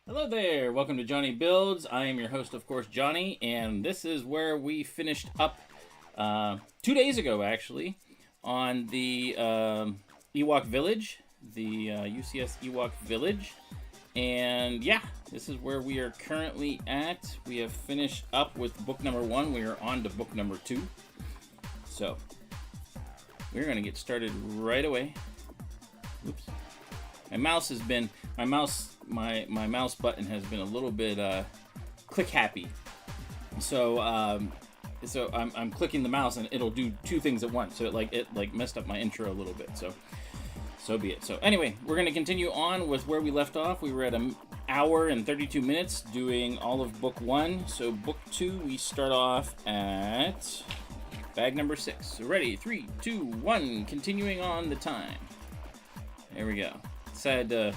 Hello there, welcome to JonnyBuildz. I am your host, of course, Johnny, and this is where we finished up 2 days ago, actually, on the Ewok Village, the UCS Ewok Village. And yeah, this is where we are currently at. We have finished up with book number 1. We are on to book number 2. So, we're going to get started right away. Oops. My mouse button has been a little bit click happy. So I'm clicking the mouse and it'll do two things at once. So it messed up my intro a little bit. So be it. So anyway, we're going to continue on with where we left off. We were at an hour and 32 minutes doing all of book 1. So book 2, we start off at bag number 6. So ready, 3, 2, 1, continuing on the time. There we go. Decided to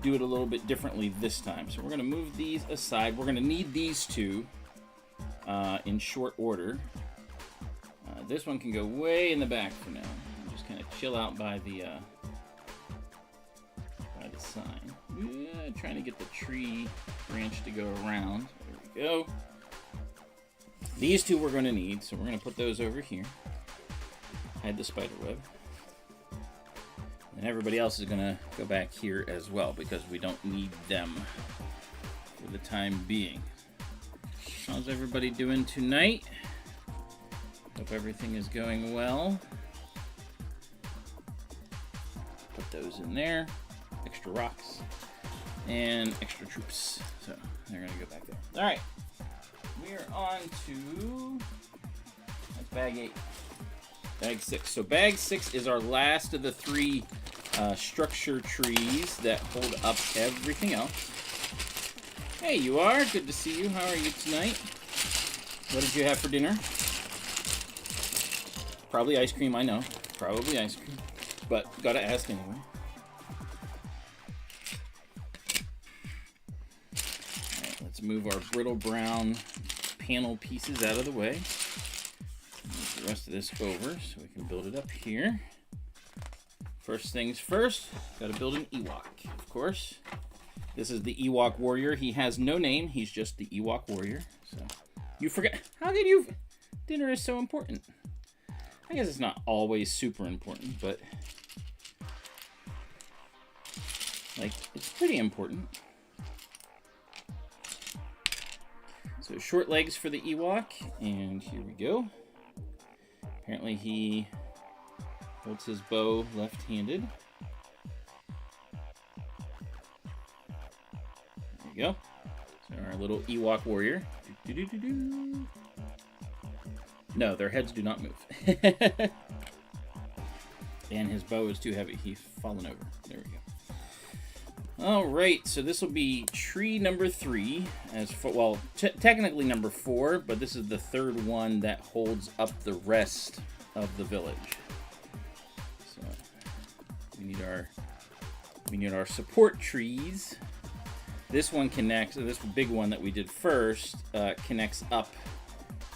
do it a little bit differently this time. So we're going to move these aside. We're going to need these two in short order. This one can go way in the back for now. Just kind of chill out by the sign. Trying to get the tree branch to go around. There we go. These two we're going to need, so we're going to put those over here. Hide the spider web. And everybody else is going to go back here as well because we don't need them for the time being. How's everybody doing tonight? Hope everything is going well. Put those in there. Extra rocks and extra troops. So they're going to go back there. All right. We are on to bag 8. Bag 6. So bag 6 is our last of the 3 structure trees that hold up everything else. Hey, you are. Good to see you. How are you tonight? What did you have for dinner? Probably ice cream, I know. Probably ice cream. But gotta ask anyway. Alright, let's move our brittle brown panel pieces out of the way. Move the rest of this over so we can build it up here. First things first, gotta build an Ewok, of course. This is the Ewok Warrior. He has no name, he's just the Ewok Warrior. So, you forget, how did you, dinner is so important. I guess it's not always super important, but, like, it's pretty important. So, short legs for the Ewok, and here we go. Apparently he holds his bow left-handed. There you go. So our little Ewok warrior. No, their heads do not move. And his bow is too heavy. He's fallen over. There we go. All right, so this will be tree number 3. Well, technically number 4, but this is the 3rd one that holds up the rest of the village. We need our support trees. This one connects, this big one that we did first, connects up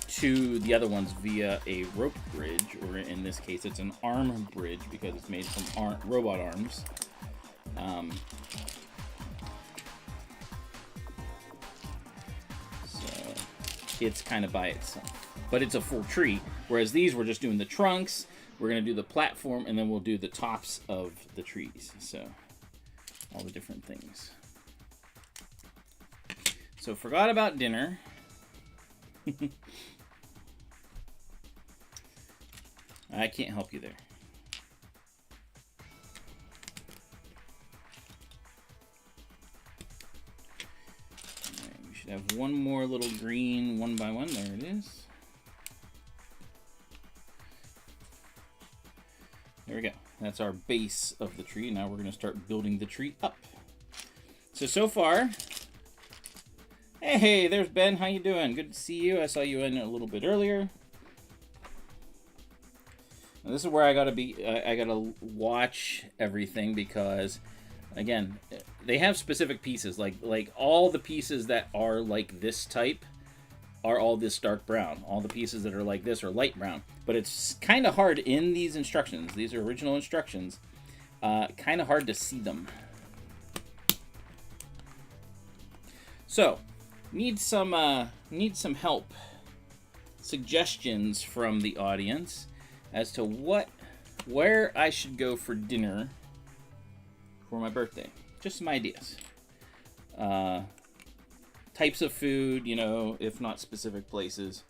to the other ones via a rope bridge, or in this case it's an arm bridge because it's made from robot arms. So it's kind of by itself, but it's a full tree, whereas these we're just doing the trunks. We're going to do the platform, and then we'll do the tops of the trees. So, all the different things. So, forgot about dinner. I can't help you there. All right, we should have one more little green one by one. There it is. There we go. That's our base of the tree. Now we're going to start building the tree up. So far... Hey, there's Ben. How you doing? Good to see you. I saw you in a little bit earlier. Now, this is where I gotta watch everything because, again, they have specific pieces. Like all the pieces that are like this type are all this dark brown. All the pieces that are like this are light brown. But it's kind of hard in these instructions. These are original instructions. Kind of hard to see them. So, need some help, suggestions from the audience as to where I should go for dinner for my birthday. Just some ideas. Types of food, if not specific places.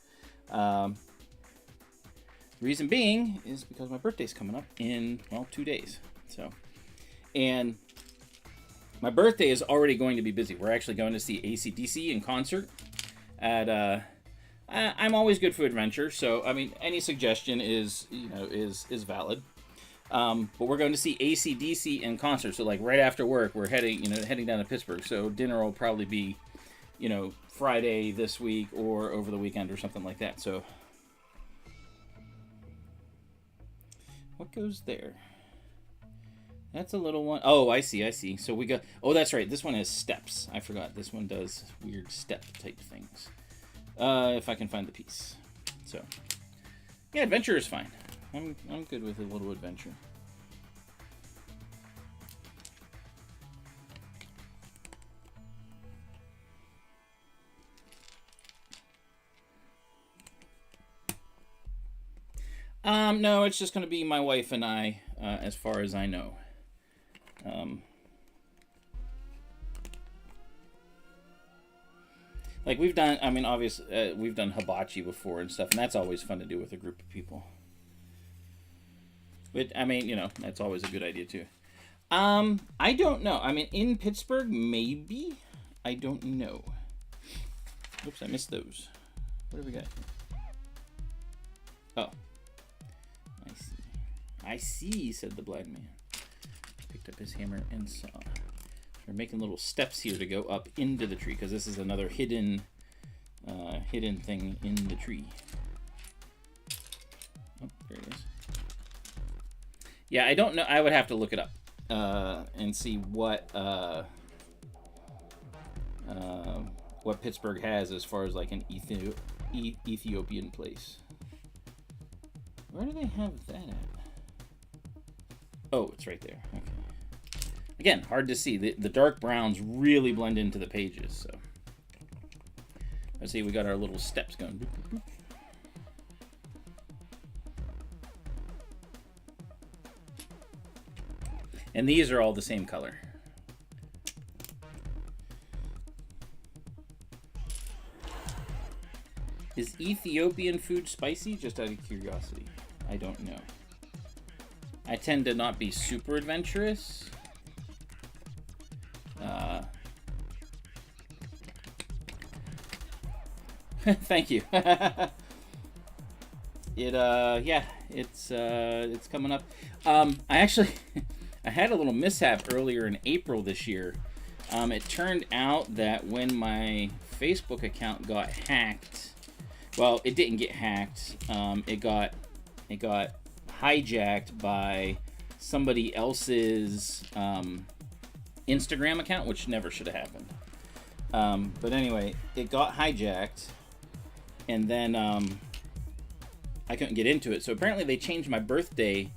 Reason being is because my birthday's coming up in, 2 days. So, and my birthday is already going to be busy. We're actually going to see AC/DC in concert at, I'm always good for adventure. So, I mean, any suggestion is valid. But we're going to see AC/DC in concert. So, like, right after work, we're heading down to Pittsburgh. So dinner will probably be, Friday this week or over the weekend or something like that. So, what goes there? That's a little one. Oh, I see. So we got... Oh, that's right. This one has steps. I forgot. This one does weird step type things. If I can find the piece. So, yeah, adventure is fine. I'm good with a little adventure. No, it's just going to be my wife and I, as far as I know. Like we've done, obviously, we've done hibachi before and stuff, and that's always fun to do with a group of people. But, that's always a good idea, too. I don't know. In Pittsburgh, maybe? I don't know. Oops, I missed those. What do we got here? Oh. I see, said the blind man. Picked up his hammer and saw. We're making little steps here to go up into the tree, because this is another hidden thing in the tree. Oh, there it is. Yeah, I don't know. I would have to look it up and see what Pittsburgh has as far as like an Ethiopian place. Where do they have that at? Oh, it's right there. Okay. Again, hard to see. The dark browns really blend into the pages. So let's see. We got our little steps going. Boop, boop, boop. And these are all the same color. Is Ethiopian food spicy? Just out of curiosity. I don't know. I tend to not be super adventurous. Thank you. It's coming up. I had a little mishap earlier in April this year. It turned out that when my Facebook account got hacked, well, it didn't get hacked. It got hijacked by somebody else's Instagram account, which never should have happened. But anyway, it got hijacked, and then I couldn't get into it. So apparently they changed my birthday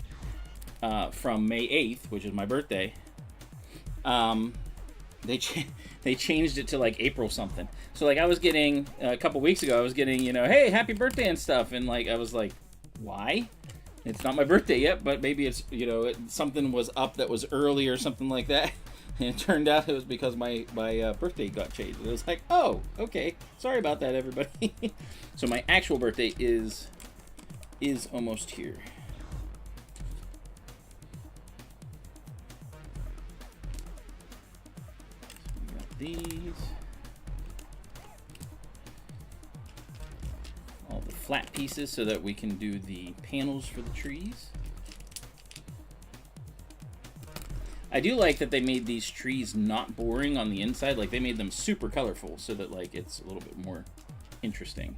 from May 8th, which is my birthday. They changed it to like April something. So like I was getting a couple weeks ago, I was getting, hey, happy birthday and stuff, and like I was like, why? It's not my birthday yet, but maybe it's something was up that was early or something like that. And it turned out it was because my birthday got changed. And it was like, oh, okay, sorry about that, everybody. So my actual birthday is almost here. These, all the flat pieces so that we can do the panels for the trees. I do like that they made these trees not boring on the inside. Like they made them super colorful so that like it's a little bit more interesting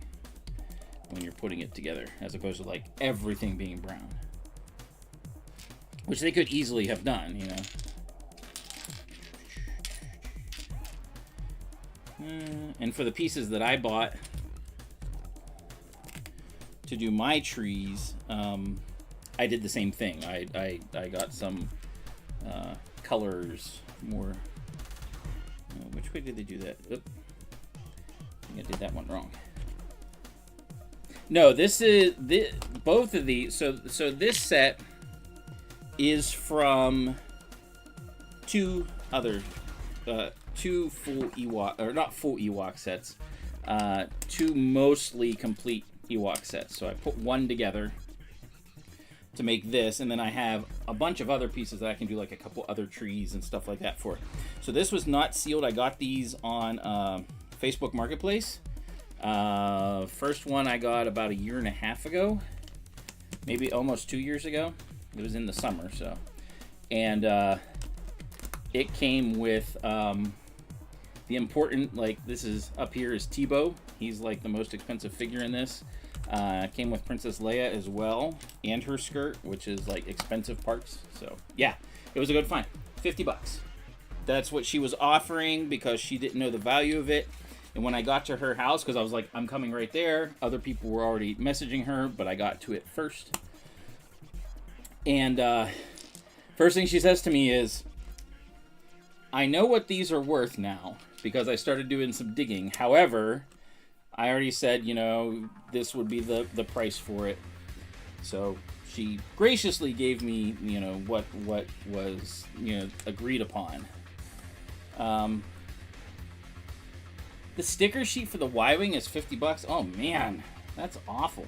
when you're putting it together, as opposed to like everything being brown, which they could easily have done, And for the pieces that I bought to do my trees, I did the same thing. I got some colors more. Which way did they do that? Oop. I did that one wrong. No, this is both of these. So this set is from two full Ewok, or not full Ewok sets, two mostly complete Ewok sets. So I put one together to make this, and then I have a bunch of other pieces that I can do, like a couple other trees and stuff like that for. So this was not sealed. I got these on Facebook Marketplace. First one I got about 1.5 years ago, maybe almost 2 years ago. It was in the summer, so. And it came with the important, like, this is up here is Tebow. He's like the most expensive figure in this. Came with Princess Leia as well, and her skirt, which is like expensive parts. So yeah, it was a good find. $50. That's what she was offering because she didn't know the value of it. And when I got to her house, because I was like, I'm coming right there. Other people were already messaging her, but I got to it first. And first thing she says to me is, I know what these are worth now because I started doing some digging. However, I already said, you know, this would be the price for it. So she graciously gave me, you know, what was, you know, agreed upon. The sticker sheet for the Y-Wing is $50. Oh man, that's awful.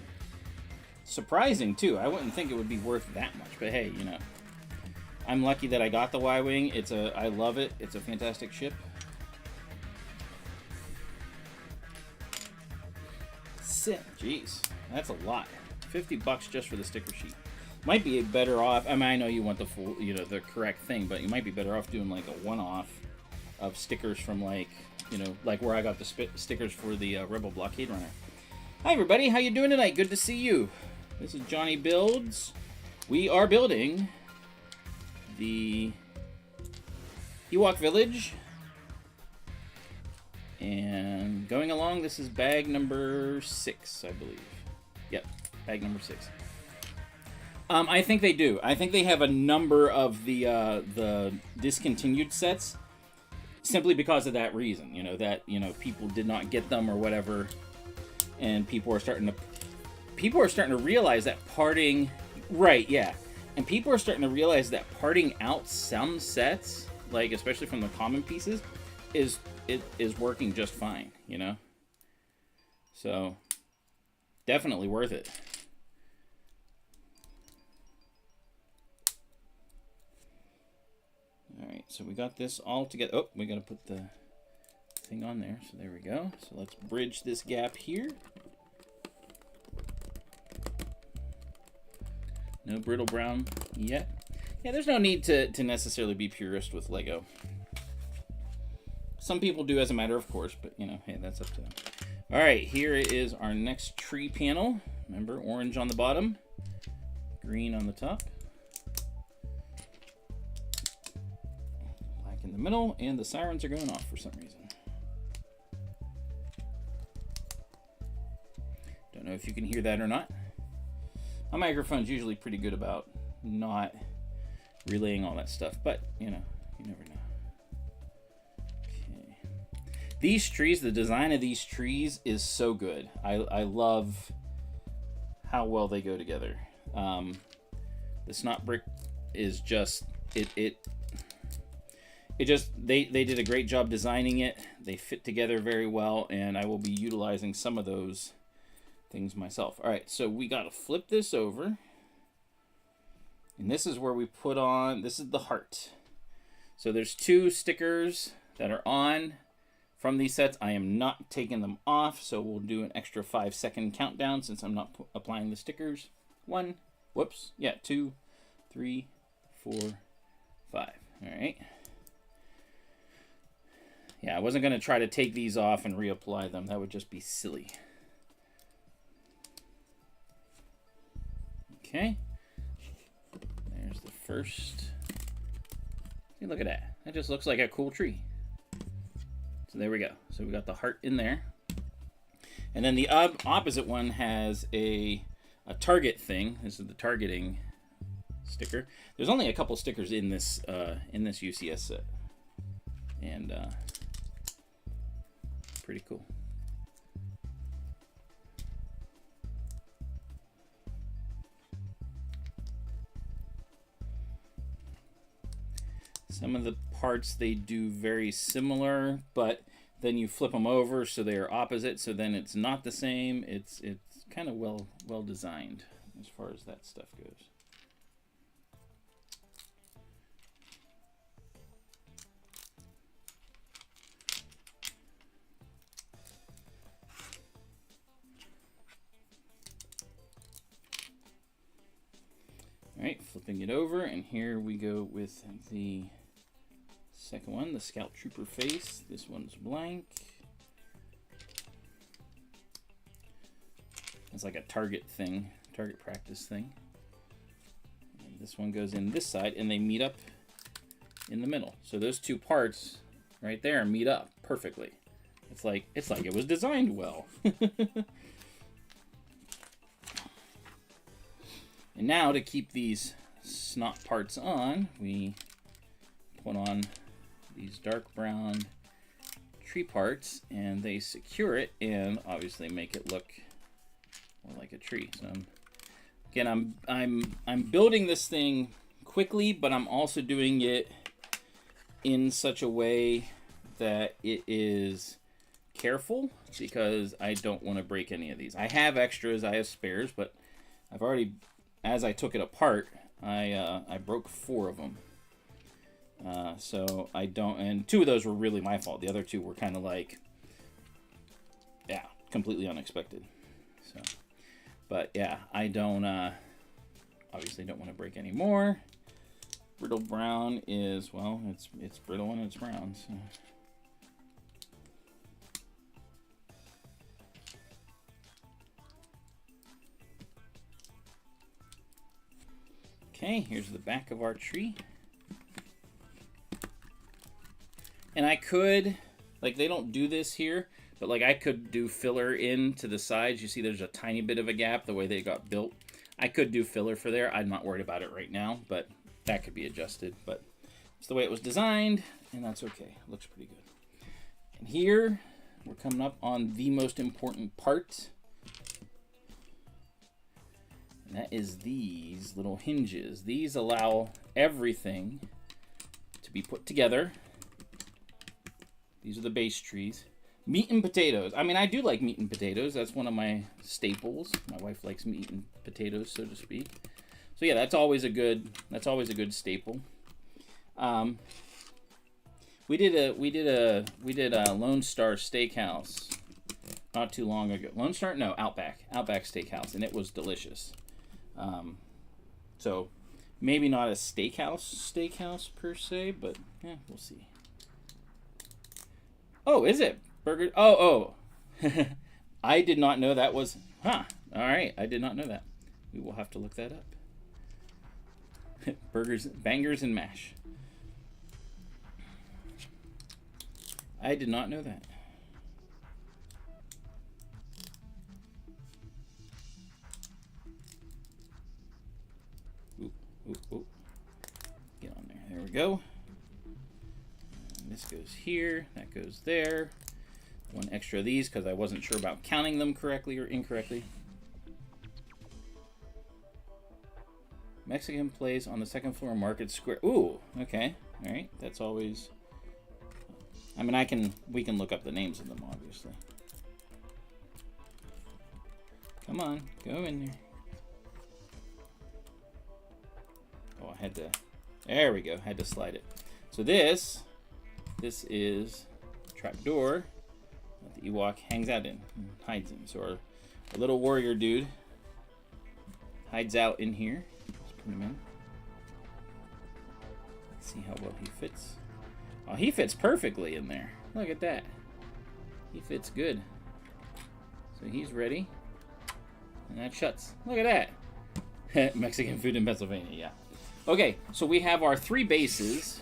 Surprising too. I wouldn't think it would be worth that much, but hey, you know, I'm lucky that I got the Y-Wing. I love it. It's a fantastic ship. Jeez, that's a lot. $50 just for the sticker sheet. Might be better off. I mean, I know you want the full, you know, the correct thing, but you might be better off doing like a one-off of stickers from, like, you know, like where I got the stickers for the Rebel Blockade Runner. Hi everybody, how you doing tonight? Good to see you. This is JonnyBuildz. We are building the Ewok Village. And going along, this is bag number 6, I believe. Yep, bag number 6. I think they do. I think they have a number of the discontinued sets, simply because of that reason. You know, that, you know, people did not get them or whatever, and people are starting to realize that parting, right? Yeah, and people are starting to realize that parting out some sets, like especially from the common pieces, is working just fine, you know? So, definitely worth it. Alright, so we got this all together. Oh, we gotta put the thing on there. So there we go. So let's bridge this gap here. No brittle brown yet. Yeah, there's no need to necessarily be purist with Lego. Some people do as a matter of course, but, you know, hey, that's up to them. All right, here is our next tree panel. Remember, orange on the bottom, green on the top, black in the middle, and the sirens are going off for some reason. Don't know if you can hear that or not. My microphone's usually pretty good about not relaying all that stuff, but, you know, you never know. These trees, the design of these trees is so good. I love how well they go together. The snot brick is just, they did a great job designing it. They fit together very well, and I will be utilizing some of those things myself. All right, so we got to flip this over. And this is where we put on, this is the heart. So there's 2 stickers that are on from these sets. I am not taking them off, so we'll do an extra 5-second countdown since I'm not applying the stickers. 1, whoops, yeah, 2, 3, 4, 5. All right. Yeah, I wasn't going to try to take these off and reapply them. That would just be silly. Okay. There's the first. See, look at that. That just looks like a cool tree. So there we go. So we got the heart in there. And then the opposite one has a target thing. This is the targeting sticker. There's only a couple stickers in this UCS set. And pretty cool. Some of the parts they do very similar, but then you flip them over so they are opposite, so then it's not the same. It's kind of well designed as far as that stuff goes. Alright, flipping it over, and here we go with the second one, the Scout Trooper face. This one's blank. It's like a target thing, target practice thing. And this one goes in this side, and they meet up in the middle. So those two parts right there meet up perfectly. It's like it was designed well. And now to keep these snot parts on, we put on these dark brown tree parts, and they secure it and obviously make it look more like a tree. So again, I'm building this thing quickly, but I'm also doing it in such a way that it is careful, because I don't want to break any of these. I have extras, I have spares, but I've already, as I took it apart, I broke 4 of them. So I don't, and 2 of those were really my fault. The other 2 were kind of like, yeah, completely unexpected. So, but yeah, I don't, obviously don't want to break any more. Brittle brown is, well, it's brittle and it's brown. So. Okay, here's the back of our tree. And I could, like, they don't do this here, but like I could do filler in to the sides. You see there's a tiny bit of a gap the way they got built. I could do filler for there. I'm not worried about it right now, but that could be adjusted. But it's the way it was designed, and that's okay. It looks pretty good. And here, we're coming up on the most important part. And that is these little hinges. These allow everything to be put together. These are the base trees. Meat and potatoes. I mean, I do like meat and potatoes. That's one of my staples. My wife likes meat and potatoes, so to speak. So yeah, that's always a good staple. We did a Lone Star Steakhouse not too long ago. Lone Star? No, Outback Steakhouse, and it was delicious. So maybe not a steakhouse per se, but yeah, we'll see. Oh, is it burger? Oh. I did not know that was, All right, I did not know that. We will have to look that up. Burgers, bangers, and mash. I did not know that. Ooh. Get on there. There we go. And this goes here. That goes there. One extra of these because I wasn't sure about counting them correctly or incorrectly. Mexican place on the second floor, Market Square. Ooh, okay. All right. That's always. I mean, we can look up the names of them, obviously. Come on, go in there. Oh, I had to, there we go, had to slide it. So this is a trap door that the Ewok hangs out in, and hides in. So our little warrior dude hides out in here. Let's put him in. Let's see how well he fits. Oh, he fits perfectly in there. Look at that. He fits good. So he's ready. And that shuts. Look at that. Mexican food in Pennsylvania, yeah. Okay, so we have our 3 bases.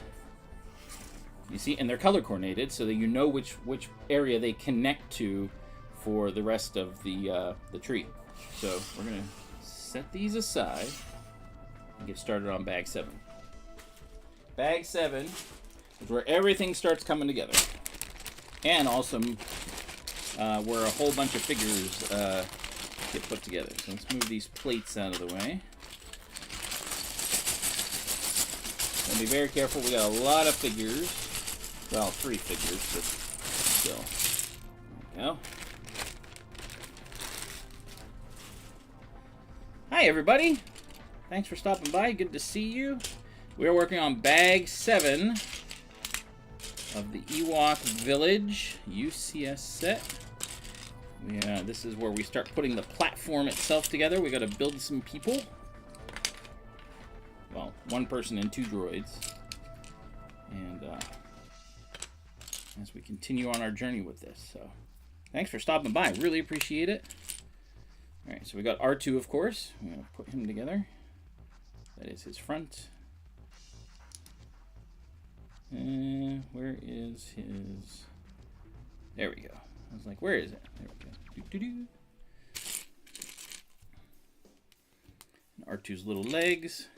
You see, and they're color coordinated so that you know which area they connect to for the rest of the tree. So we're gonna set these aside and get started on bag 7. Bag 7 is where everything starts coming together, and also where a whole bunch of figures get put together. So let's move these plates out of the way. And be very careful. We got a lot of figures. Well, 3 figures, but still. There we go. Hi, everybody. Thanks for stopping by. Good to see you. We are working on bag 7 of the Ewok Village UCS set. This is where we start putting the platform itself together. We got to build some people. Well, 1 person and 2 droids. And as we continue on our journey with this. So, thanks for stopping by. Really appreciate it. All right, so we got R2, of course. I'm going to put him together. That is his front. Where is his... There we go. I was like, where is it? There we go. Doo-doo-doo. R2's little legs.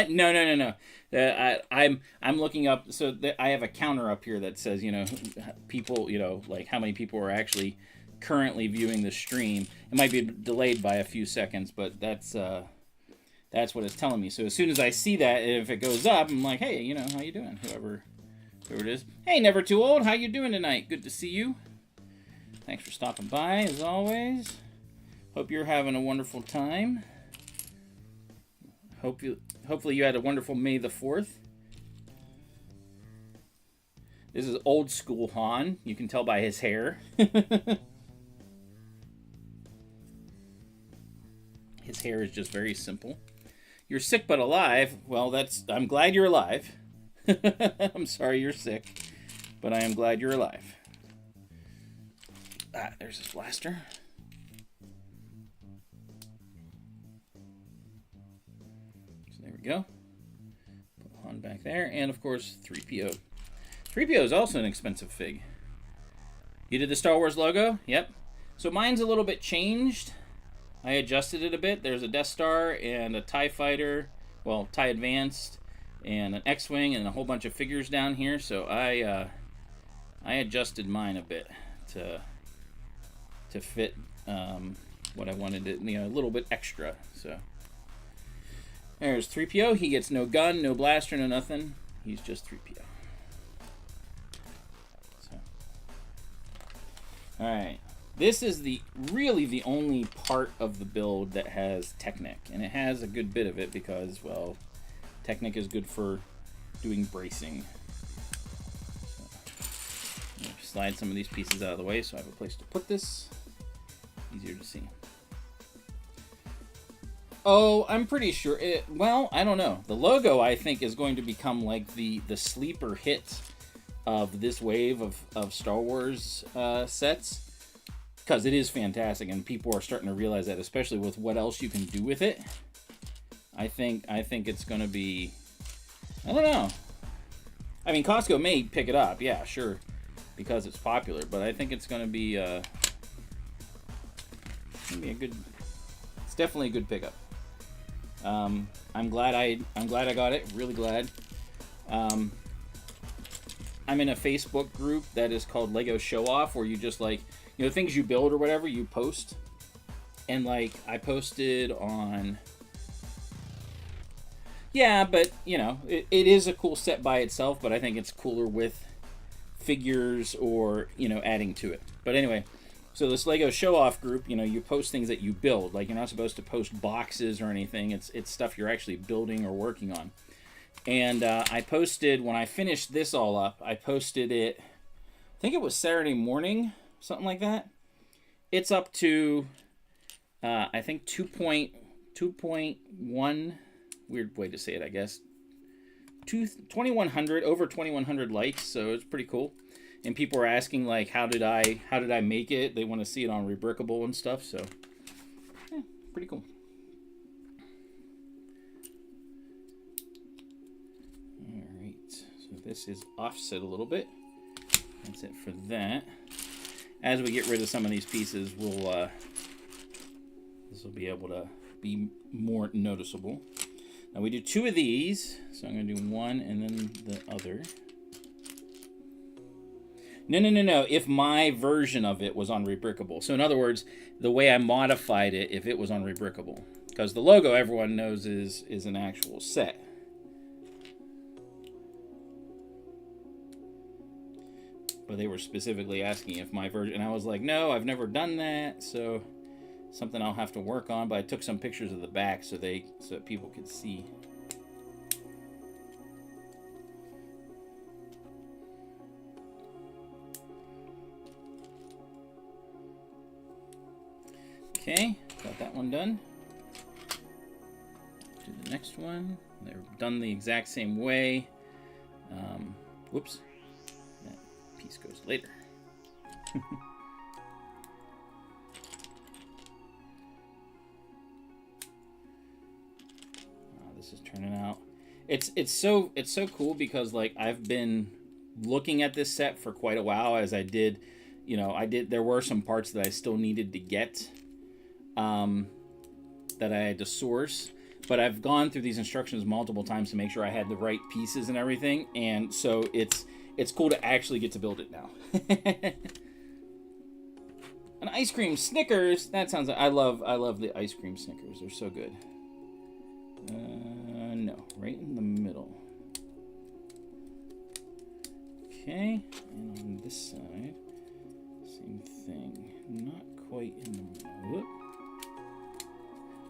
No. I'm looking up. So I have a counter up here that says, people, like how many people are actually currently viewing the stream. It might be delayed by a few seconds, but that's what it's telling me. So as soon as I see that, if it goes up, I'm like, hey, how you doing? Whoever it is. Hey, Never Too Old. How you doing tonight? Good to see you. Thanks for stopping by, as always. Hope you're having a wonderful time. Hopefully you had a wonderful May the 4th. This is old school Han. You can tell by his hair. His hair is just very simple. You're sick but alive. Well, I'm glad you're alive. I'm sorry you're sick, but I am glad you're alive. There's his blaster. So there we go. Put Han back there, and of course 3PO. 3PO is also an expensive fig. You did the Star Wars logo? Yep. So mine's a little bit changed. I adjusted it a bit. There's a Death Star and a TIE Fighter, well, TIE Advanced, and an X-Wing, and a whole bunch of figures down here. So I adjusted mine a bit to fit what I wanted it, a little bit extra. So there's 3PO. He gets no gun, no blaster, no nothing. He's just 3PO. So, all right. This is really the only part of the build that has Technic, and it has a good bit of it because, well, Technic is good for doing bracing. So, slide some of these pieces out of the way so I have a place to put this. Easier to see. Oh, I'm pretty sure well, I don't know. The logo, I think, is going to become like the sleeper hit of this wave of Star Wars sets. Because it is fantastic, and people are starting to realize that, especially with what else you can do with it. I think it's going to be... I don't know. I mean, Costco may pick it up, yeah, sure, because it's popular. But I think it's going to be a good... It's definitely a good pickup. I'm glad I got it. Really glad. I'm in a Facebook group that is called Lego Show Off, where you just like... things you build or whatever, you post. And, like, I posted on... Yeah, but, it is a cool set by itself, but I think it's cooler with figures or, adding to it. But anyway, so this Lego Show-Off group, you post things that you build. Like, you're not supposed to post boxes or anything. It's stuff you're actually building or working on. And I posted, when I finished this all up, I posted it, I think it was Saturday morning, something like that. It's up to, I think 2.1, weird way to say it, I guess. 2,100, over 2,100 likes, so it's pretty cool. And people are asking, like, how did I make it? They want to see it on Rebrickable and stuff, so pretty cool. All right, so this is offset a little bit. That's it for that. As we get rid of some of these pieces, this will be able to be more noticeable. Now we do 2 of these, so I'm going to do one and then the other. No. If my version of it was on Rebrickable. So in other words, the way I modified it, if it was on Rebrickable. Because the logo, everyone knows, is an actual set. but they were specifically asking if my version, and I was like, no, I've never done that, so something I'll have to work on. But I took some pictures of the back so that people could see. Okay, got that one done. Do the next one. They're done the exact same way. Whoops. That piece goes later. This is turning out. It's so cool because like I've been looking at this set for quite a while, as I did, you know, there were some parts that I still needed to get, that I had to source, but I've gone through these instructions multiple times to make sure I had the right pieces and everything, and so it's cool to actually get to build it now. An ice cream Snickers. That sounds. I love the ice cream Snickers. They're so good. No, right in the middle. Okay, and on this side, same thing. Not quite in the middle.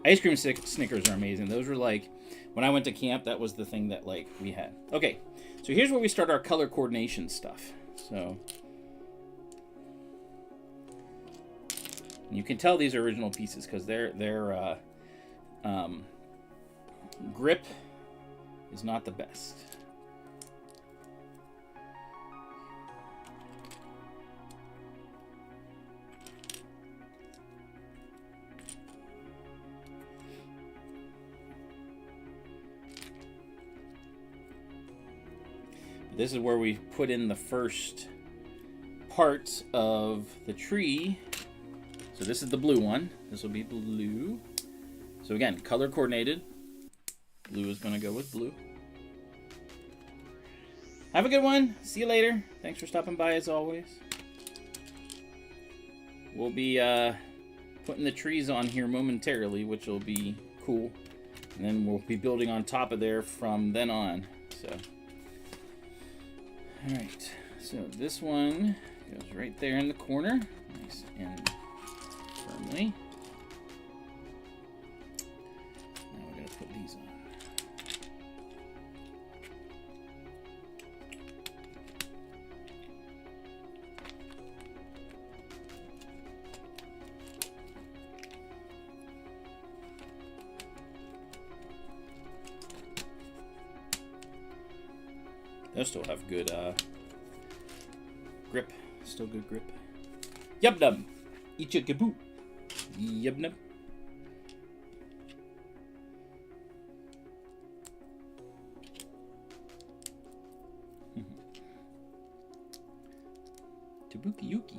Ice cream Snickers are amazing. Those were like, when I went to camp, that was the thing that like we had. Okay, so here's where we start our color coordination stuff. So you can tell these are original pieces because their grip is not the best. This is where we put in the first parts of the tree. So this is the blue one. This will be blue. So again, color coordinated. Blue is going to go with blue. Have a good one. See you later. Thanks for stopping by as always. We'll be putting the trees on here momentarily, which will be cool. And then we'll be building on top of there from then on. So. Alright, so this one goes right there in the corner, nice and firmly. Now we're going to put these on. They'll still have good grip. Still good grip. Yub nub. Eat your kaboo. Yub nub. Tabuki Yuki.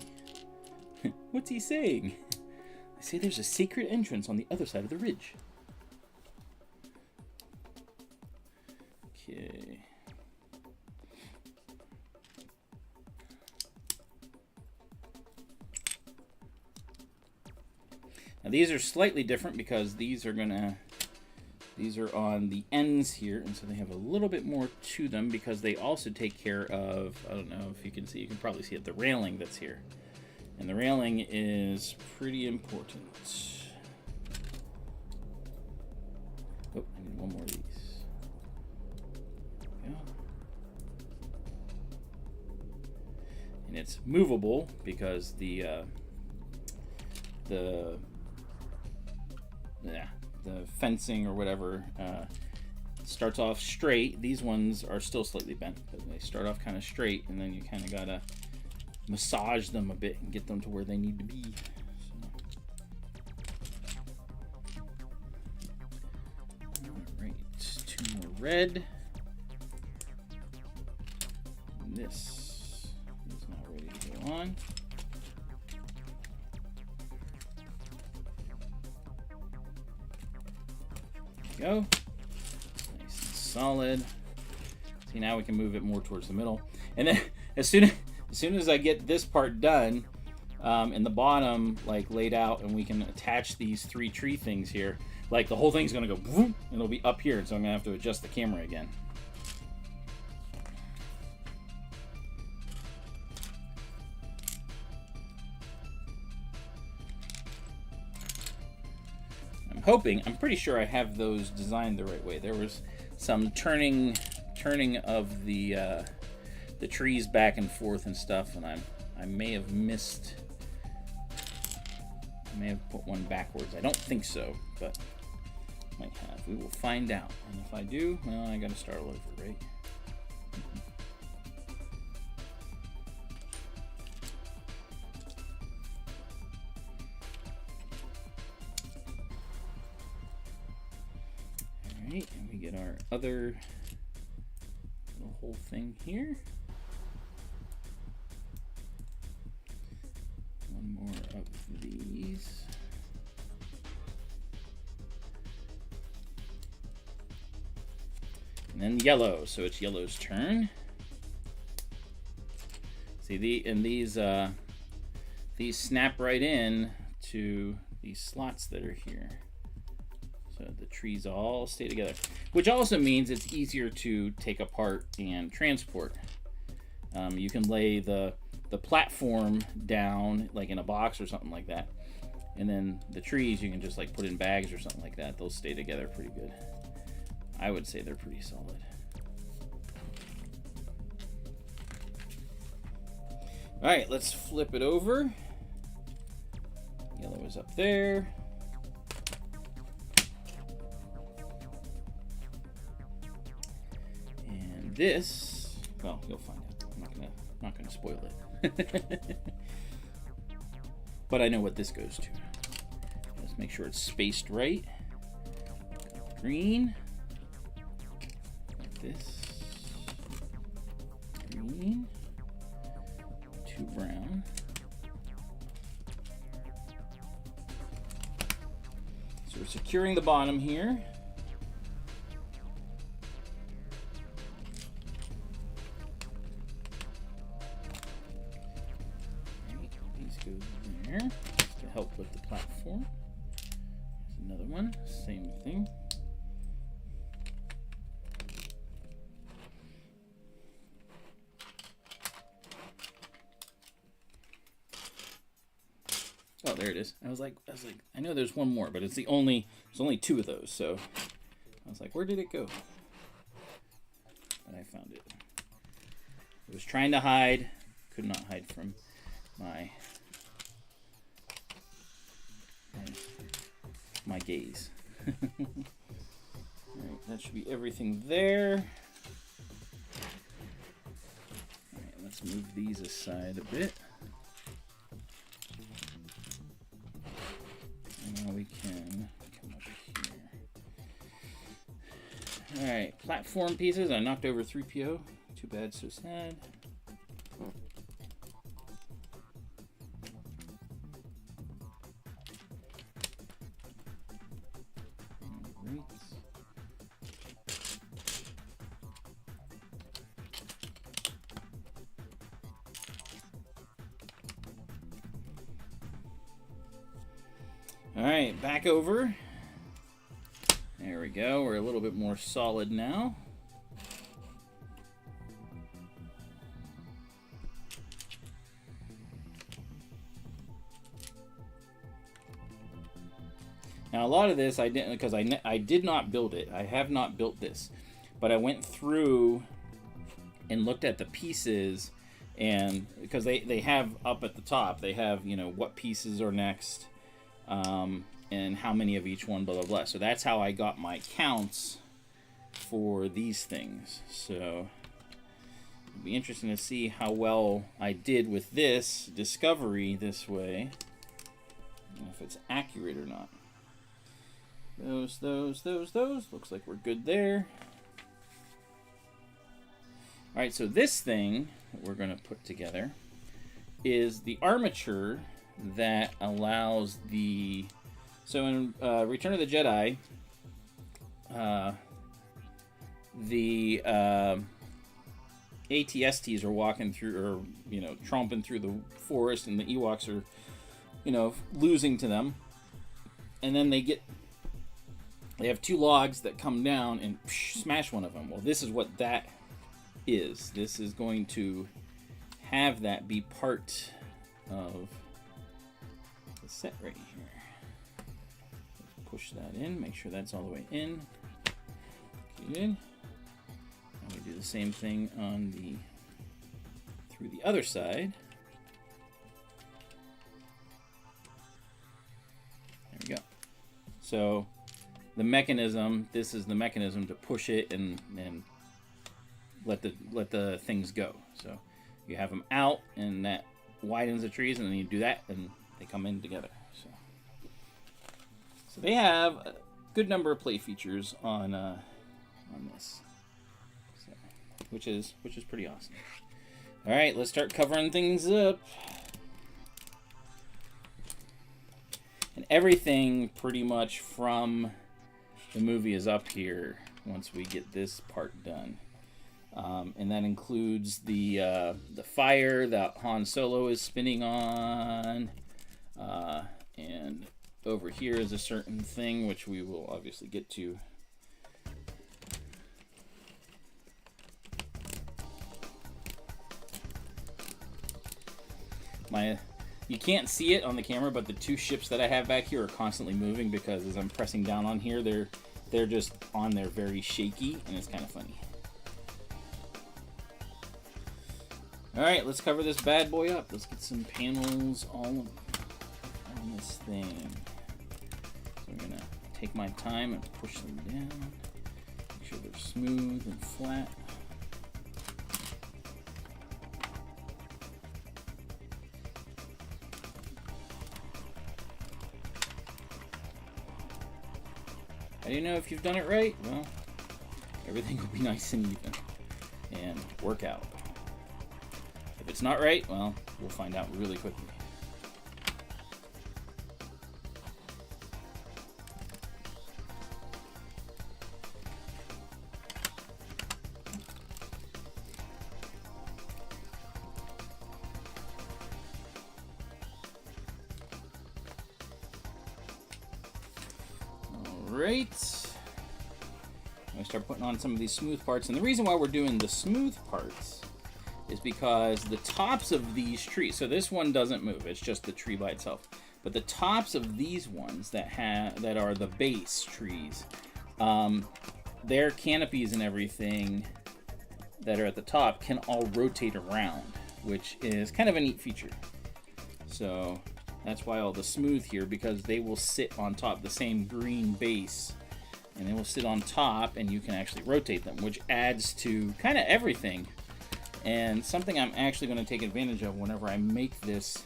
What's he saying? I say there's a secret entrance on the other side of the ridge. Okay. Now these are slightly different because these are on the ends here, and so they have a little bit more to them because they also take care of, I don't know if you can see, you can probably see it, the railing that's here. And the railing is pretty important. Oh, I need one more of these. There we go. And it's movable because the fencing or whatever starts off straight. These ones are still slightly bent, but they start off kind of straight, and then you kind of gotta massage them a bit and get them to where they need to be. So. All right, 2 more red. And this is now ready to go on. Go. Nice and solid. See, now we can move it more towards the middle. And then as soon as I get this part done, and the bottom like laid out, and we can attach these 3 tree things here, like the whole thing's gonna go boom, and it'll be up here, and so I'm gonna have to adjust the camera again. hoping, I'm pretty sure I have those designed the right way. There was some turning of the trees back and forth and stuff, and I may have missed. I may have put one backwards. I don't think so, but might have. We will find out. And if I do, well, I gotta start all over, right? Alright, and we get our other little whole thing here. One more of these. And then yellow, so it's yellow's turn. See, these snap right in to these slots that are here. So the trees all stay together, which also means it's easier to take apart and transport. You can lay the platform down like in a box or something like that, and then the trees you can just like put in bags or something like that. They'll stay together pretty good. I would say they're pretty solid. All right, let's flip it over. Yellow is up there. And this, well, you'll find out. I'm not gonna spoil it. But I know what this goes to. Let's make sure it's spaced right. Green. Like this. Green. 2 brown. So we're securing the bottom here. These go there just to help with the platform. There's another one, same thing. Oh, there it is. I was like, I know there's one more, but there's only 2 of those. So I was like, where did it go? But I found it. It was trying to hide, could not hide from my gaze. All right, that should be everything there. All right, let's move these aside a bit. Now we can come up here. Alright, platform pieces. I knocked over 3PO. Too bad, so sad. Alright, back over. There we go. We're a little bit more solid now. Now a lot of this I didn't, because I did not build it. I have not built this, but I went through and looked at the pieces, and because they have up at the top, they have, you know, what pieces are next. And how many of each one, blah, blah, blah. So that's how I got my counts for these things. So it'll be interesting to see how well I did with this discovery this way, and if it's accurate or not. Those. Looks like we're good there. All right, so this thing that we're going to put together is the armature that allows the... So in Return of the Jedi, the ATSTs are walking through, or, you know, tromping through the forest, and the Ewoks are, you know, losing to them. And then they have 2 logs that come down and smash one of them. Well, this is what that is. This is going to have that be part of the set right here. push that in, make sure that's all the way in. Good. And we do the same thing on through the other side. There we go. So the mechanism, this is the mechanism to push it and let the things go. So you have them out, and that widens the trees, and then you do that, and they come in together. So they have a good number of play features on this, so, which is pretty awesome. All right, let's start covering things up. And everything pretty much from the movie is up here once we get this part done. And that includes the fire that Han Solo is spinning on. And over here is a certain thing, which we will obviously get to. You can't see it on the camera, but the two ships that I have back here are constantly moving because as I'm pressing down on here, they're just on there very shaky, and it's kind of funny. All right, let's cover this bad boy up. Let's get some panels all on this thing. So I'm gonna take my time and push them down, make sure they're smooth and flat. How do you know if you've done it right? Well, everything will be nice and even and work out. If it's not right, well, we'll find out really quickly. Alright, I'm going to start putting on some of these smooth parts, and the reason why we're doing the smooth parts is because the tops of these trees, so this one doesn't move, it's just the tree by itself, but the tops of these ones that are the base trees, their canopies and everything that are at the top can all rotate around, which is kind of a neat feature. So that's why all the smooth here, because they will sit on top, the same green base, and they will sit on top, and you can actually rotate them, which adds to kind of everything. And something I'm actually going to take advantage of whenever I make this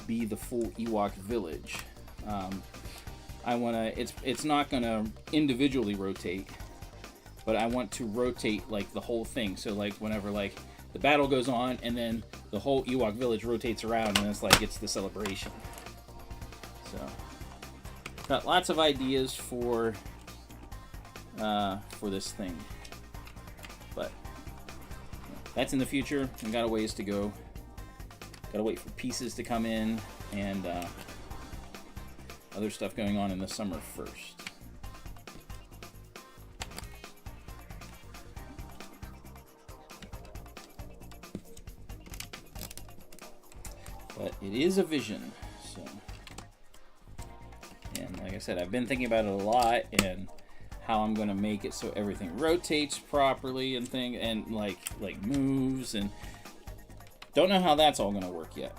be the full Ewok Village. I want to, it's not going to individually rotate, but I want to rotate like the whole thing. So like whenever like the battle goes on, and then the whole Ewok Village rotates around, and it's like it's the celebration. So, got lots of ideas for this thing, but that's in the future. We got a ways to go. Gotta wait for pieces to come in and other stuff going on in the summer first. But it is a vision, so. And like I said, I've been thinking about it a lot and how I'm going to make it so everything rotates properly and like moves, and don't know how that's all going to work yet.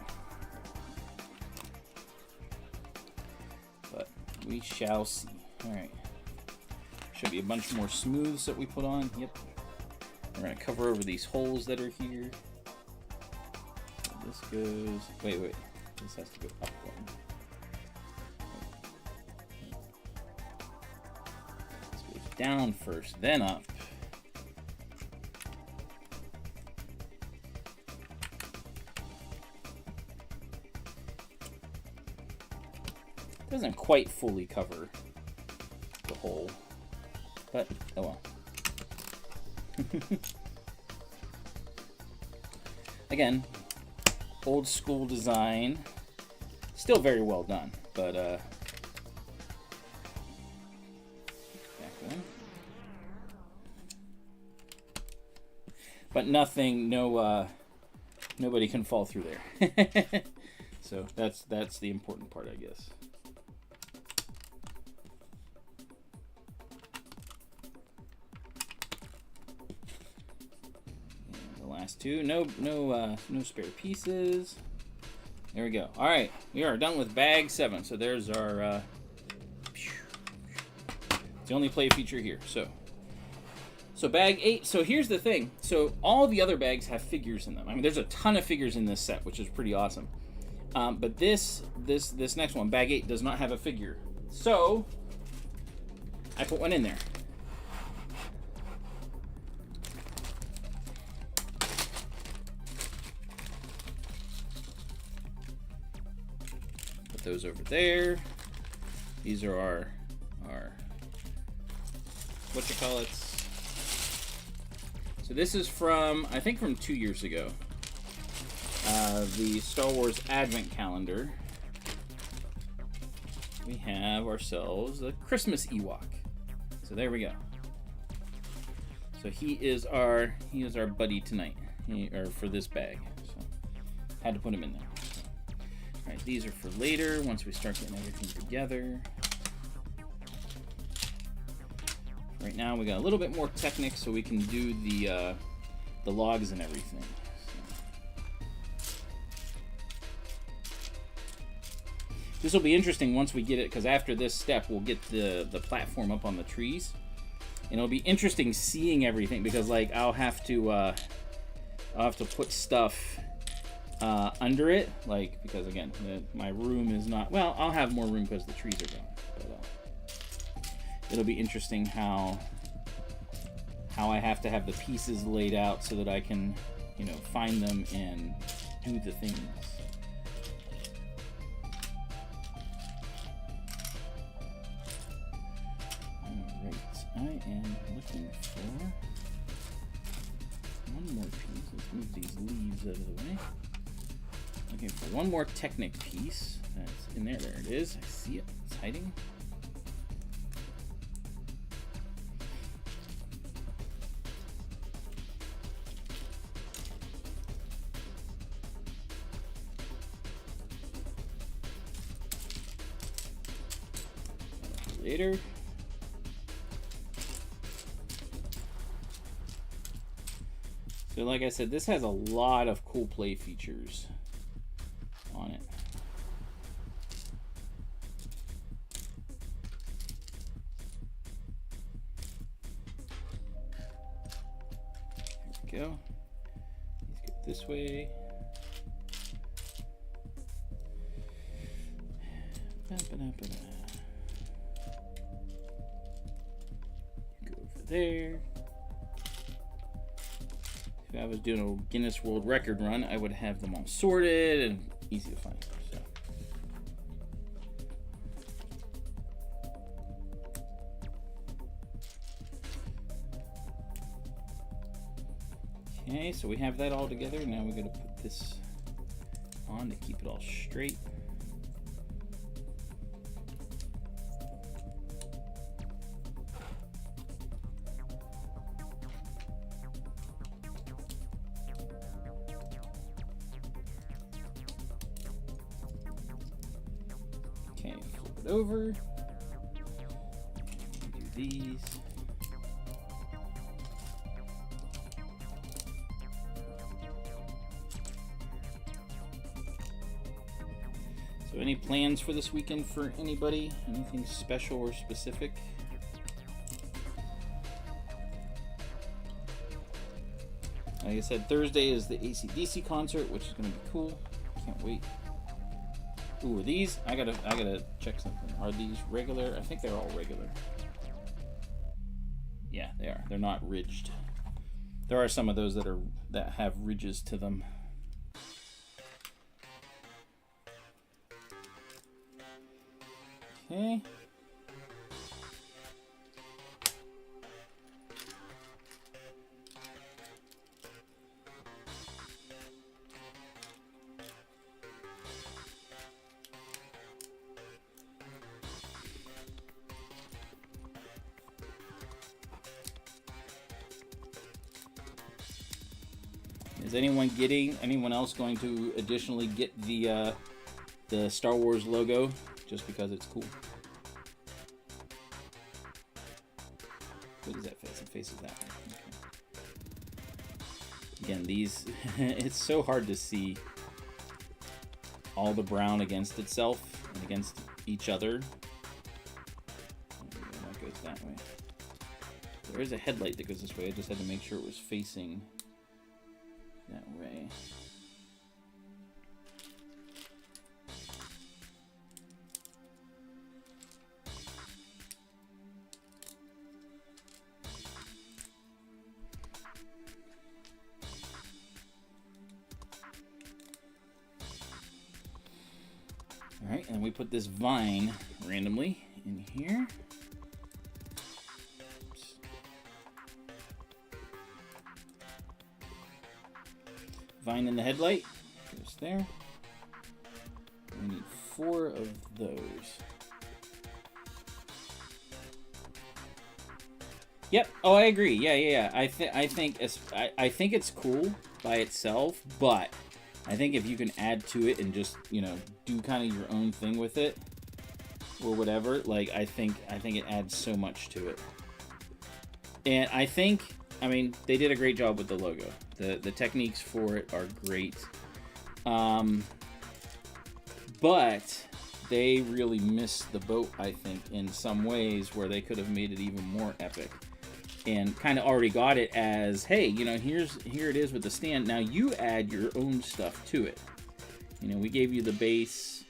But we shall see. All right. Should be a bunch more smooths that we put on. Yep. We're going to cover over these holes that are here. This goes, wait, this has to go up one. This goes down first, then up. Doesn't quite fully cover the hole, but oh well. Again, old school design, still very well done, but back one. But nothing, nobody can fall through there. So that's the important part, I guess. last two. No spare pieces. There we go. All right, we are done with bag 7. So there's our. It's the only play feature here. So bag 8. So here's the thing. So all the other bags have figures in them. I mean, there's a ton of figures in this set, which is pretty awesome. But this next one, bag 8, does not have a figure. So I put one in there. Put those over there. These are our whatchamacallits. So this is from, I think from 2 years ago. The Star Wars Advent Calendar. We have ourselves a Christmas Ewok. So there we go. So he is our buddy tonight, or for this bag. So had to put him in there. So, all right, these are for later once we start getting everything together. Right now we got a little bit more Technic, so we can do the logs and everything. This will be interesting once we get it, because after this step, we'll get the platform up on the trees, and it'll be interesting seeing everything, because like I'll have to put stuff under it, like, because again my room is not, well, I'll have more room because the trees are gone, but it'll be interesting how I have to have the pieces laid out so that I can, you know, find them and do the things. I am looking for one more piece. Let's move these leaves out of the way. Looking for one more Technic piece. That's in there. There it is. I see it. It's hiding. Later. So like I said, this has a lot of cool play features on it. There we go. Let's get this way. Go over there. If I was doing a Guinness World Record run, I would have them all sorted and easy to find. So. Okay, so we have that all together. Now we're going to put this on to keep it all straight. Okay, flip it over. Do these. So any plans for this weekend for anybody? Anything special or specific? Like I said, Thursday is the AC/DC concert, which is going to be cool. Can't wait. Ooh, are these? I gotta check something. Are these regular? I think they're all regular. Yeah, they are. They're not ridged. There are some of those that have ridges to them. Okay. Is anyone else going to additionally get the Star Wars logo just because it's cool? What does that face? It faces that way. Okay. again, these, it's so hard to see all the brown against itself and against each other. That goes that way. There is a headlight that goes this way. I just had to make sure it was facing that way. All right, and we put this vine randomly in here. Oops. Vine in the headlight goes there. We need 4 of those. Yep. Oh, I agree. Yeah. I think it's cool by itself, but I think if you can add to it and just, you know, do kind of your own thing with it or whatever, like I think it adds so much to it. And I mean, they did a great job with the logo. The techniques for it are great. But they really missed the boat, I think, in some ways where they could have made it even more epic. And kind of already got it as, hey, you know, here it is with the stand. Now you add your own stuff to it. You know, we gave you the base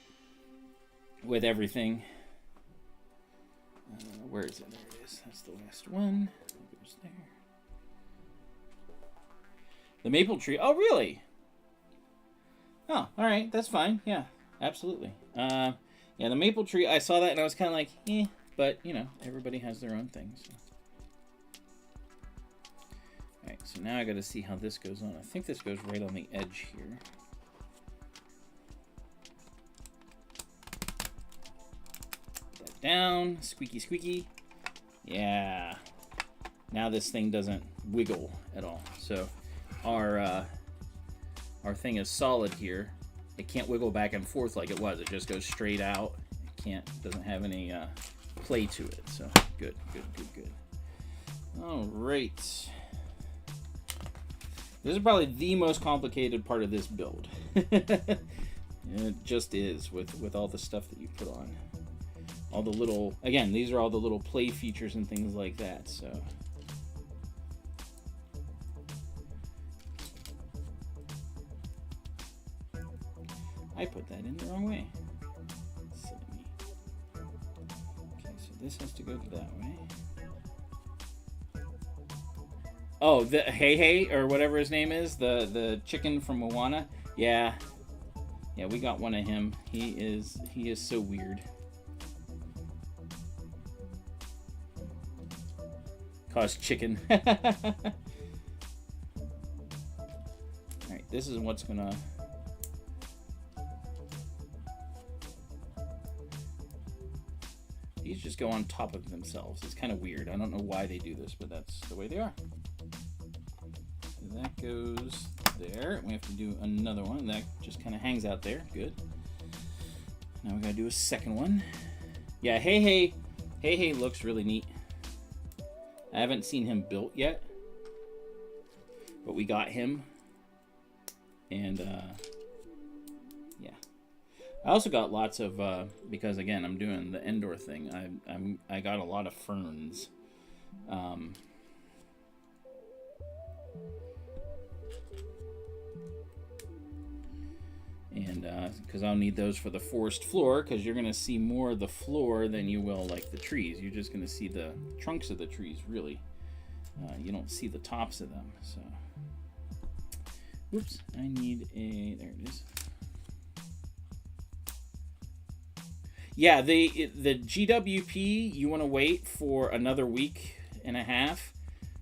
with everything. Where is it? There it is. That's the last one. It goes there. The maple tree. Oh, really? Oh, all right. That's fine. Yeah, absolutely. Yeah, the maple tree. I saw that and I was kind of like, eh. But you know, everybody has their own thing. So. Alright, so now I gotta see how this goes on. I think this goes right on the edge here. Put that down. Squeaky, squeaky. Yeah. Now this thing doesn't wiggle at all. So our thing is solid here. It can't wiggle back and forth like it was. It just goes straight out. It doesn't have any play to it. So good. Alright. This is probably the most complicated part of this build. It just is with all the stuff that you put on. All the little, again, these are all the little play features and things like that, so. I put that in the wrong way. Silly me. Okay, so this has to go that way. Oh, the Hey, or whatever his name is, the chicken from Moana. Yeah, we got one of him. He is so weird. Cost chicken. All right, this is what's gonna. These just go on top of themselves. It's kind of weird. I don't know why they do this, but that's the way they are. That goes there. We have to do another one. That just kind of hangs out there. Good. Now we gotta do a second one. Yeah, Hey looks really neat. I haven't seen him built yet, but we got him. And yeah. I also got lots of because again I'm doing the indoor thing. I got a lot of ferns. And because I'll need those for the forest floor, because you're going to see more of the floor than you will like the trees. You're just going to see the trunks of the trees, really. You don't see the tops of them. So, whoops, I need a, there it is. Yeah, the GWP, you want to wait for another week and a half.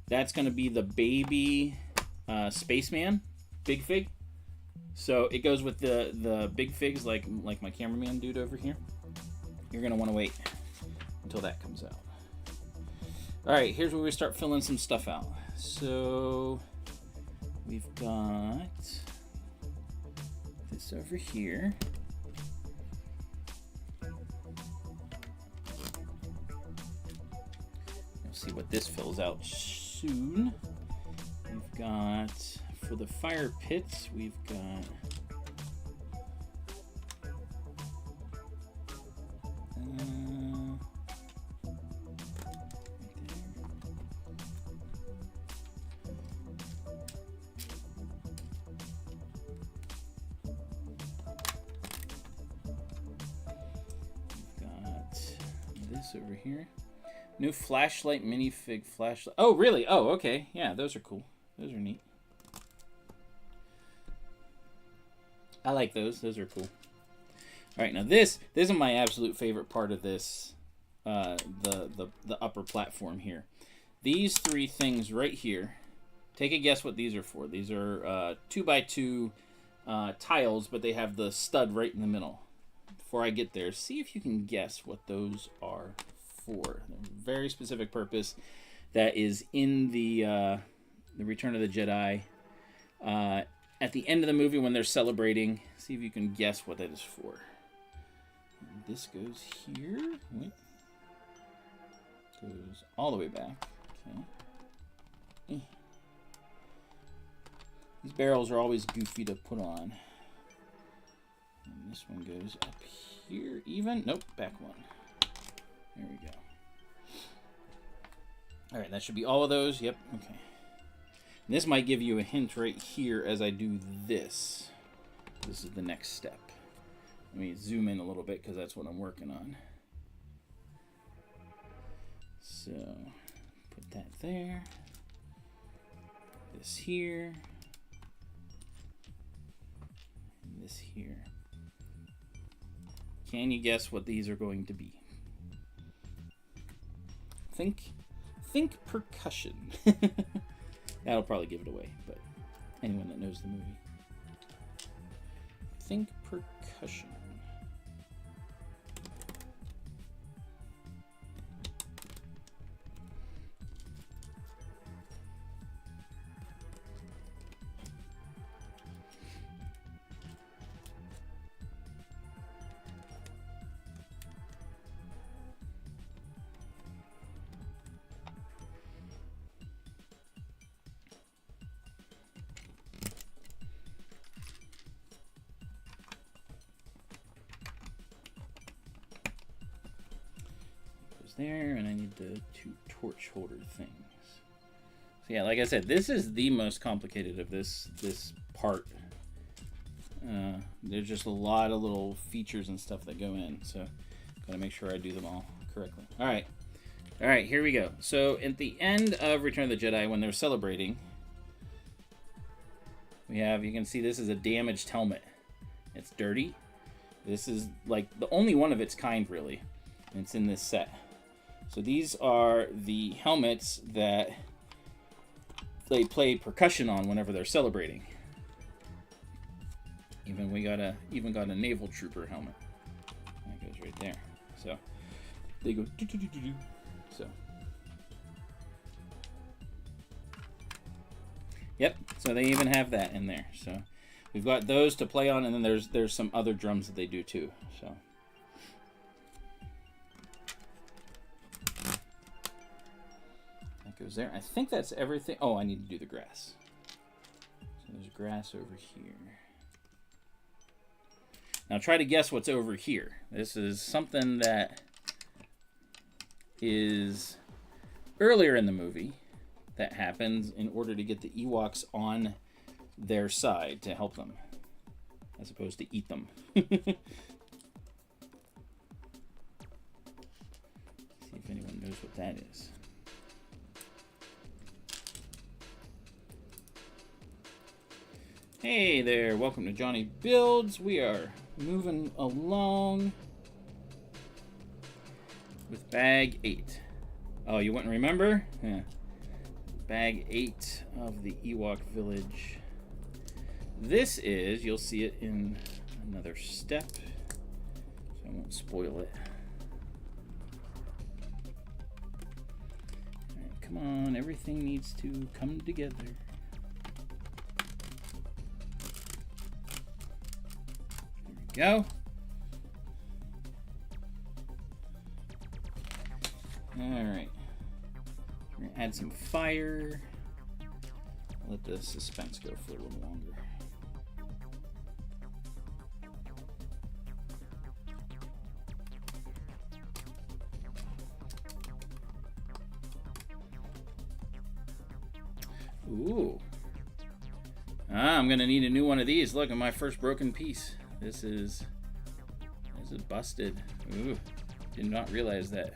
That's going to be the baby spaceman, big fig. So it goes with the big figs, like my cameraman dude over here. You're gonna want to wait until that comes out. All right, here's where we start filling some stuff out. So we've got this over here. You'll see what this fills out soon. We've got for the fire pits, we've got this over here. New flashlight minifig flashlight. Oh, really? Oh, okay. Yeah, those are cool. Those are neat. I like those. Those are cool. All right, now this is my absolute favorite part of this, the upper platform here. These three things right here. Take a guess what these are for. These are 2x2 tiles, but they have the stud right in the middle. Before I get there, see if you can guess what those are for. Very specific purpose that is in the Return of the Jedi. At the end of the movie when they're celebrating, see if you can guess what that is for. And this goes here. Wait. Goes all the way back. Okay. These barrels are always goofy to put on. And this one goes up here even. Nope, back one. There we go. All right, that should be all of those. Yep, okay. And this might give you a hint right here as I do this. This is the next step. Let me zoom in a little bit because that's what I'm working on. So, put that there. This here. And this here. Can you guess what these are going to be? Think percussion. That'll probably give it away, but anyone that knows the movie. Think percussion. There, and I need the two torch holder things. So yeah, like I said, this is the most complicated of this part. There's just a lot of little features and stuff that go in, so gotta make sure I do them all correctly. All right, here we go. So at the end of Return of the Jedi, when they're celebrating, we have, you can see this is a damaged helmet. It's dirty. This is like the only one of its kind, really, and it's in this set. So these are the helmets that they play percussion on whenever they're celebrating. We got a naval trooper helmet. That goes right there. So they go do do do do do. So yep. So they even have that in there. So we've got those to play on, and then there's some other drums that they do too. So. Goes there. I think that's everything. Oh, I need to do the grass. So there's grass over here. Now try to guess what's over here. This is something that is earlier in the movie that happens in order to get the Ewoks on their side to help them, as opposed to eat them. See if anyone knows what that is. Hey there, welcome to JonnyBuildz. We are moving along with bag 8. Oh, you wouldn't remember? Yeah. Bag 8 of the Ewok Village. This is, you'll see it in another step, so I won't spoil it. All right, come on, everything needs to come together. Go. All right. We're gonna add some fire Let the suspense go for a little longer. Ooh. I'm gonna need a new one of these. Look at my first broken piece. This is busted. Ooh, did not realize that.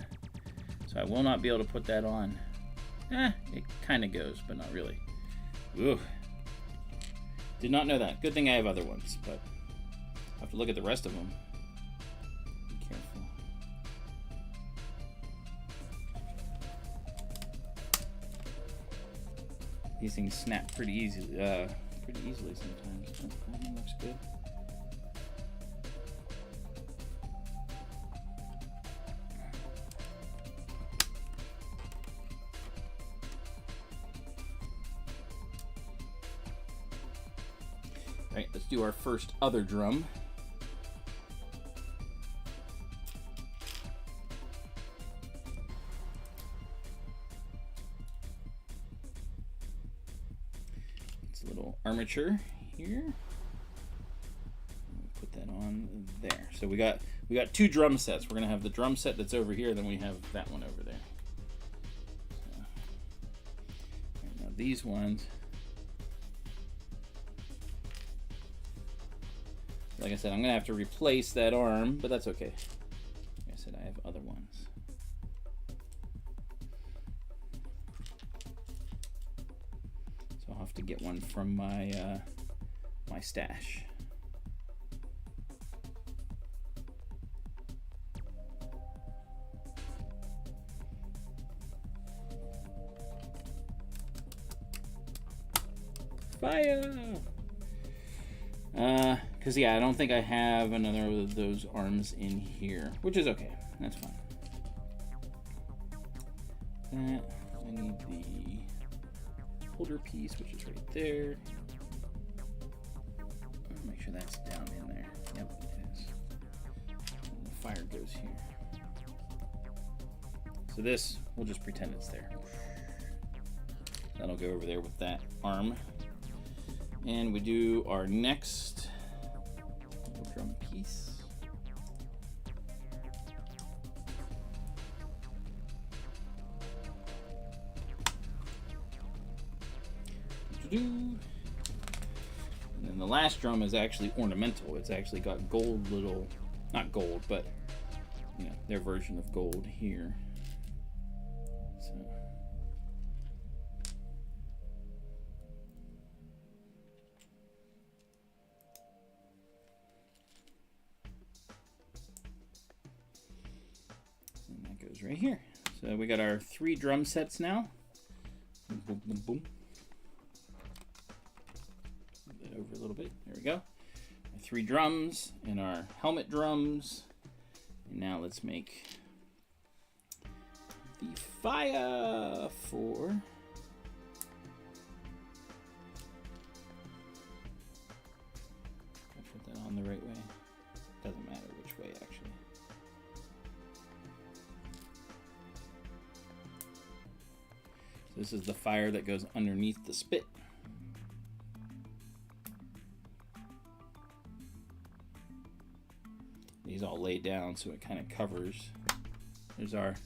So I will not be able to put that on. It kind of goes, but not really. Ooh. Did not know that. Good thing I have other ones, but I'll have to look at the rest of them. Be careful. These things snap pretty easily sometimes. Oh, that looks good. All right, let's do our first other drum. It's a little armature here. Put that on there. So we got two drum sets. We're gonna have the drum set that's over here, then we have that one over there. So, right, now these ones. Like I said, I'm gonna have to replace that arm, but that's okay. Like I said, I have other ones. So I'll have to get one from my my stash. Fire! Because, yeah, I don't think I have another of those arms in here, which is okay. That's fine. That, I need the holder piece, which is right there. Make sure that's down in there. Yep, it is. And the fire goes here. So this, we'll just pretend it's there. That'll go over there with that arm. And we do our next drum piece. And then the last drum is actually ornamental. It's actually got gold little, not gold, but you know, their version of gold here. So. And that goes right here. So we got our 3 drum sets now. Boom, boom, boom, boom. Over a little bit. There we go. Our 3 drums and our helmet drums. And now let's make the fire for I put that on the right way. Doesn't matter which way actually. So this is the fire that goes underneath the spit. These all laid down so it kind of covers. There's our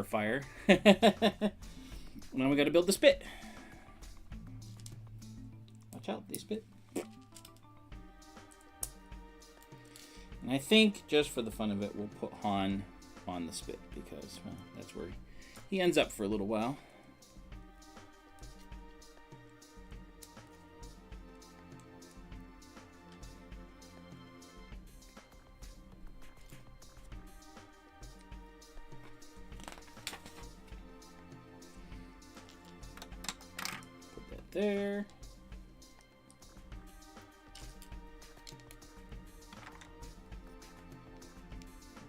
fire. Now we got to build the spit. Watch out, they spit. And I think just for the fun of it, we'll put Han on the spit because, well, that's where he ends up for a little while. There.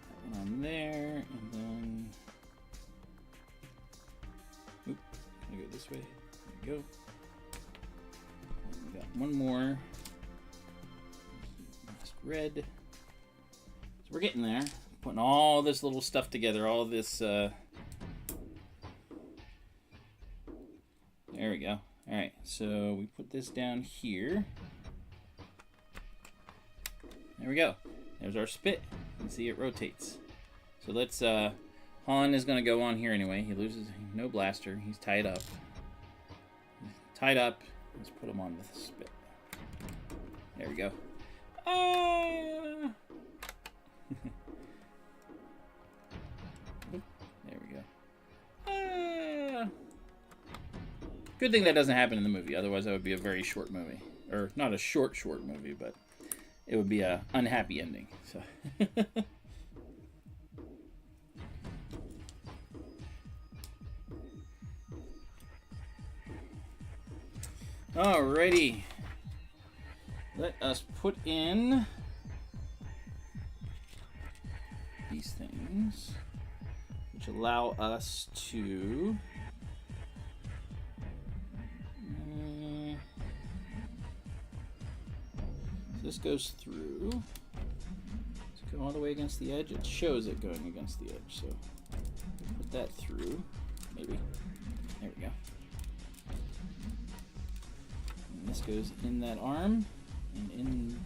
That one on there, and then oop, gotta go this way. There we go. And we got one more. Red. So we're getting there. Putting all this little stuff together, all this there we go. All right, so we put this down here. There we go. There's our spit. You can see it rotates. So let's, Han is gonna go on here anyway. He loses, no blaster. He's tied up. Tied up. Let's put him on the spit. There we go. Ah! There we go. Ah! Good thing that doesn't happen in the movie. Otherwise, that would be a very short movie. Or not a short movie, but it would be a unhappy ending. So. Alrighty. Let us put in these things, which allow us to so this goes through. Does it go all the way against the edge? It shows it going against the edge, so put that through, maybe. There we go. And this goes in that arm, and in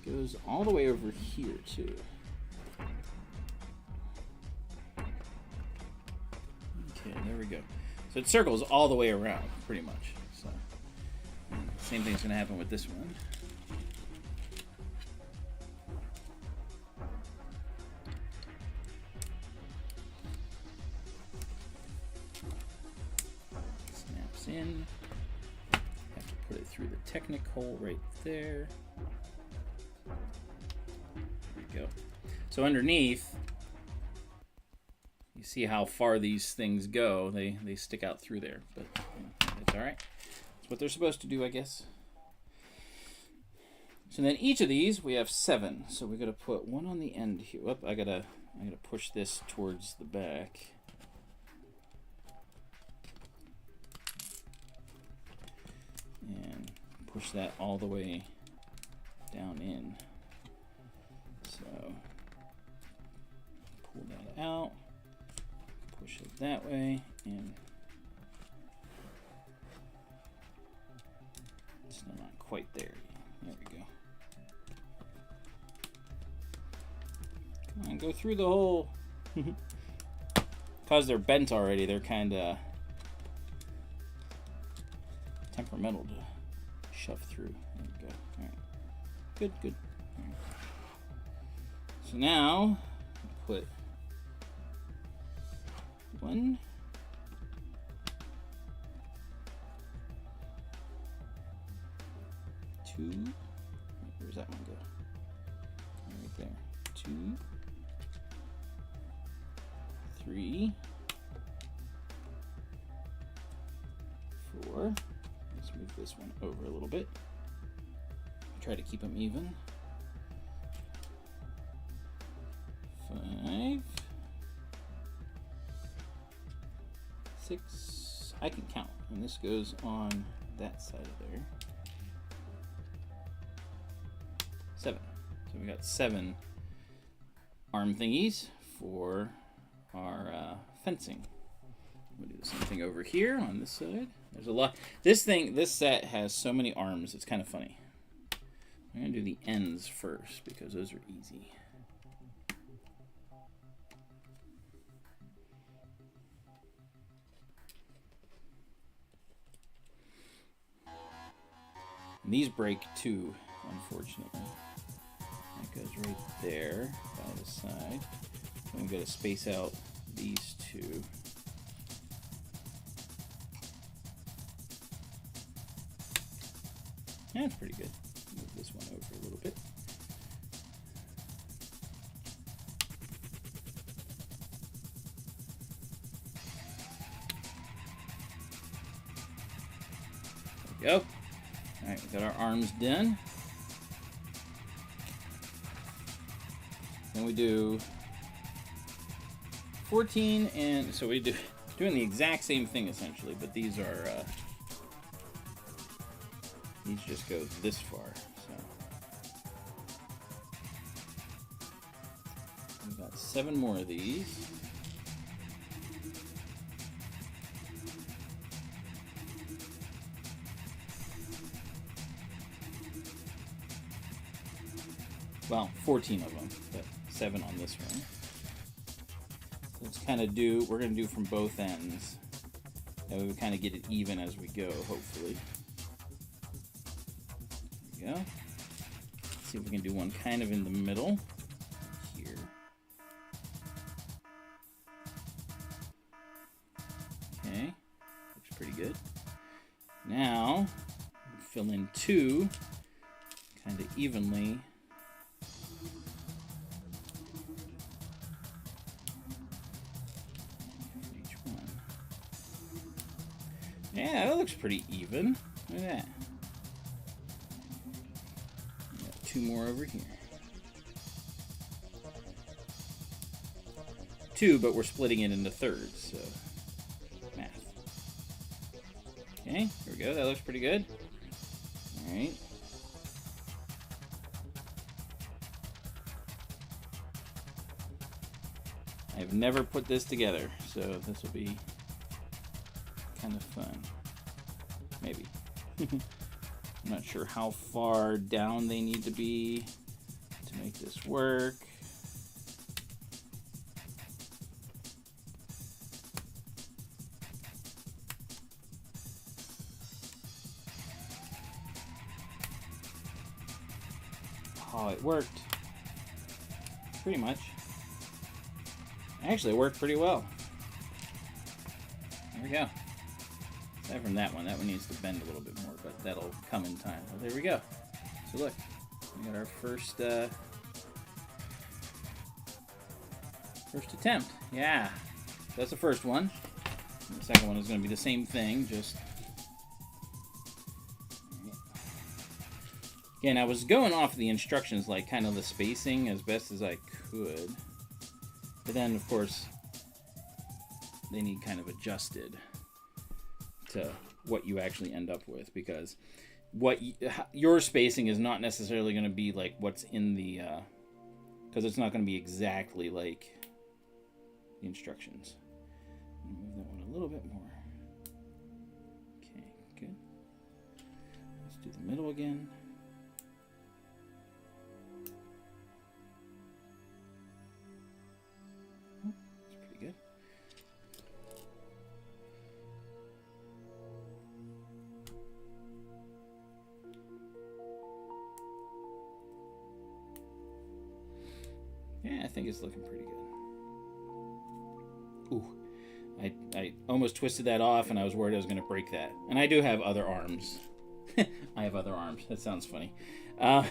goes all the way over here too. Okay, there we go. So it circles all the way around, pretty much. So same thing's gonna happen with this one. Snaps in. Have to put it through the Technic hole right there. There we go. So underneath, you see how far these things go. They stick out through there, but you know, it's all right. That's what they're supposed to do, I guess. So then each of these, we have 7. So we got to put one on the end here. Whoop, I gotta push this towards the back. And push that all the way down in. So pull that out. Push it that way, and it's still not quite there. There we go. Come on, go through the hole. Because they're bent already, they're kind of temperamental to shove through. There we go. All right. Good, good. All right. So now, put 1, 2. Where's that one go? Right there. 2, 3, 4. Let's move this one over a little bit. Try to keep them even. 5. 6. I can count, and this goes on that side of there. 7. So we got 7 arm thingies for our fencing. We'll do the same thing over here on this side. There's a lot. This set has so many arms. It's kind of funny. I'm gonna do the ends first because those are easy. And these break too, unfortunately. That goes right there by the side. And we've got to space out these 2. That's pretty good. Move this one over a little bit. There we go. All right, we got our arms done. Then we do 14, and so we doing the exact same thing essentially, but these are these just go this far. So we've got 7 more of these. Well, 14 of them, but 7 on this one. So let's kind of do, we're going to do from both ends. That way we kind of get it even as we go, hopefully. There we go. Let's see if we can do one kind of in the middle. Here. Okay. Looks pretty good. Now, fill in 2 kind of evenly. Each one. Yeah, that looks pretty even. Look at that. Got 2 more over here. 2, but we're splitting it into thirds, so math. Okay, here we go. That looks pretty good. All right. I've never put this together, so this will be kind of fun. Maybe. I'm not sure how far down they need to be to make this work. Oh, it worked. Pretty much. Actually, it worked pretty well. There we go. Aside from that one needs to bend a little bit more, but that'll come in time. Well, there we go. So look, we got our first attempt. Yeah, that's the first one. And the second one is going to be the same thing, just. Again, I was going off the instructions, like kind of the spacing as best as I could. But then, of course, they need kind of adjusted to what you actually end up with, because your spacing is not necessarily going to be like what's in the, because it's not going to be exactly like the instructions. Move that one a little bit more. Okay, good. Let's do the middle again. Yeah, I think it's looking pretty good. Ooh, I almost twisted that off, and I was worried I was going to break that. And I do have other arms. I have other arms. That sounds funny. I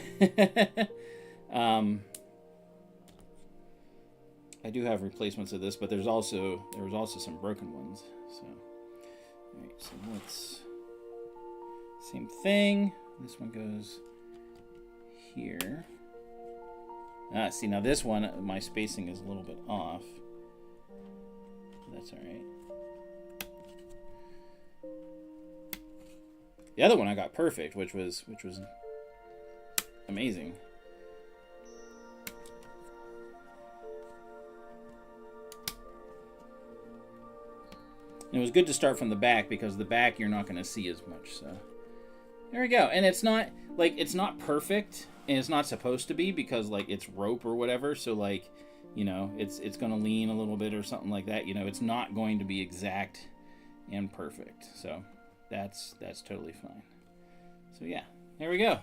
do have replacements of this, but there was also some broken ones. So, all right. So let's same thing. This one goes here. See, now this one, my spacing is a little bit off. That's all right. The other one I got perfect, which was amazing. And it was good to start from the back, because the back you're not going to see as much. So there we go. And it's not perfect. And it's not supposed to be, because like it's rope or whatever, so like, you know, it's going to lean a little bit or something like that. You know, it's not going to be exact and perfect. So that's totally fine. So yeah, there we go.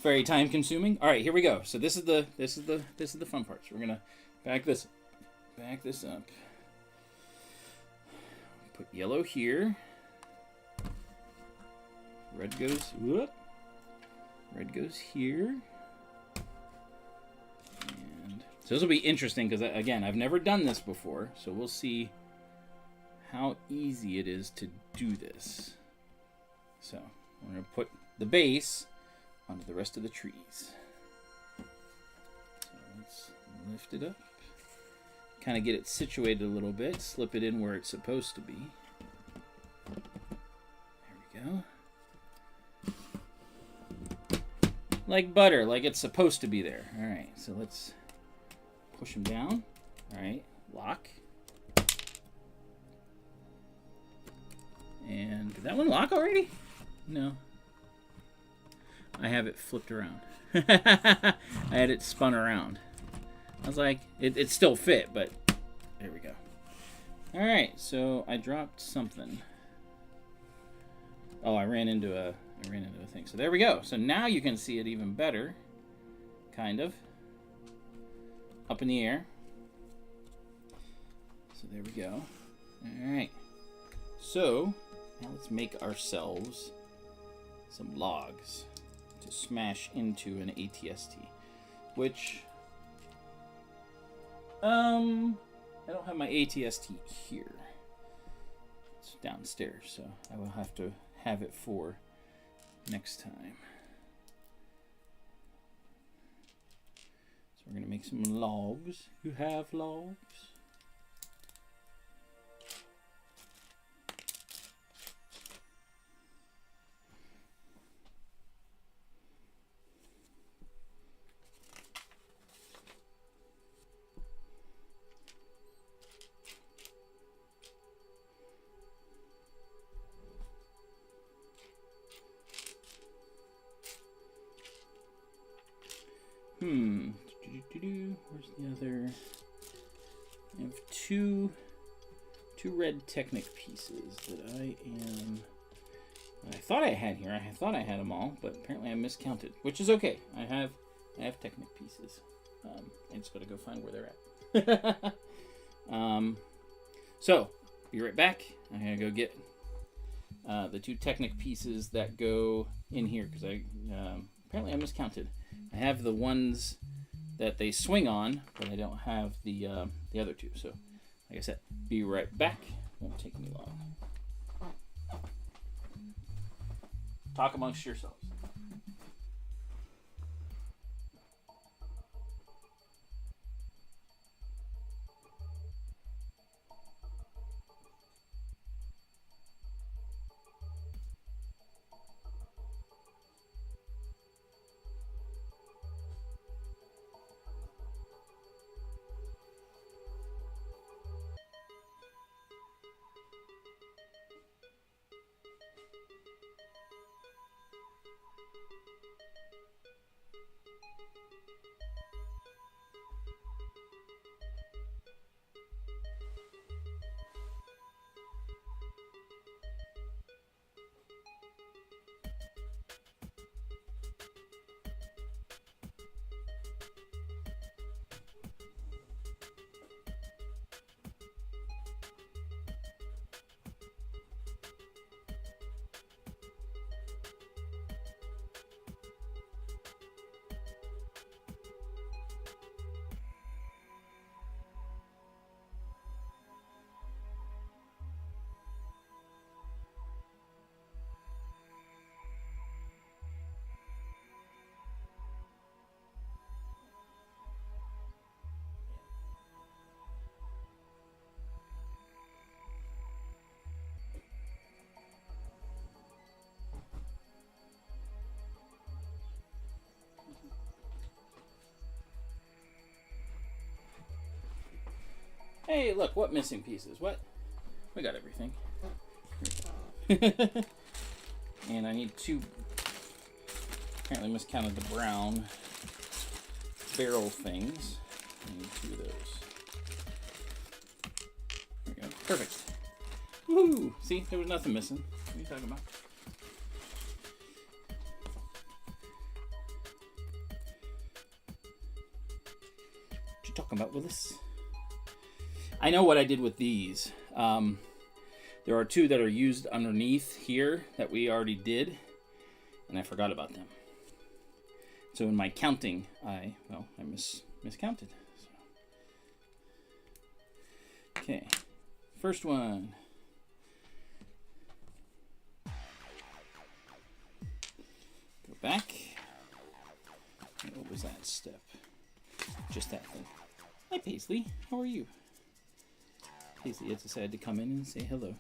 Very time consuming. All right, here we go. So this is the fun parts. We're gonna back this up. Put yellow here. Red goes here. And so this will be interesting, because again, I've never done this before, so we'll see how easy it is to do this. So we're going to put the base onto the rest of the trees. So let's lift it up. Kind of get it situated a little bit, slip it in where it's supposed to be. There we go. Like butter, like it's supposed to be there. All right, so let's push them down. All right, lock. And did that one lock already? No. I have it flipped around. I had it spun around. I was like, it still fit, but there we go. All right, so I dropped something. Oh, I ran into a thing. So there we go. So now you can see it even better, kind of, up in the air. So there we go. All right. So now let's make ourselves some logs to smash into an ATST, which I don't have my ATST here. It's downstairs, so I will have to have it for next time. So we're gonna make some logs. You have logs? Where's the other? I have two red Technic pieces that I thought I had here. I thought I had them all, but apparently I miscounted, which is okay. I have Technic pieces. I just gotta go find where they're at. So be right back. I'm gonna go get the two Technic pieces that go in here because apparently I miscounted. I have the ones that they swing on, but I don't have the other two. So, like I said, be right back. Won't take me long. Talk amongst yourselves. Hey, look, what missing pieces? What? We got everything. And I need two. Apparently miscounted the brown barrel things. I need two of those. There we go. Perfect. Woo! See, there was nothing missing. What are you talking about? What you talking about, Willis? I know what I did with these. There are two that are used underneath here that we already did, and I forgot about them. So in my counting, I miscounted. So. Okay, first one. Go back. What was that step? Just that thing. Hi, Paisley. How are you? Paisley has decided to come in and say hello.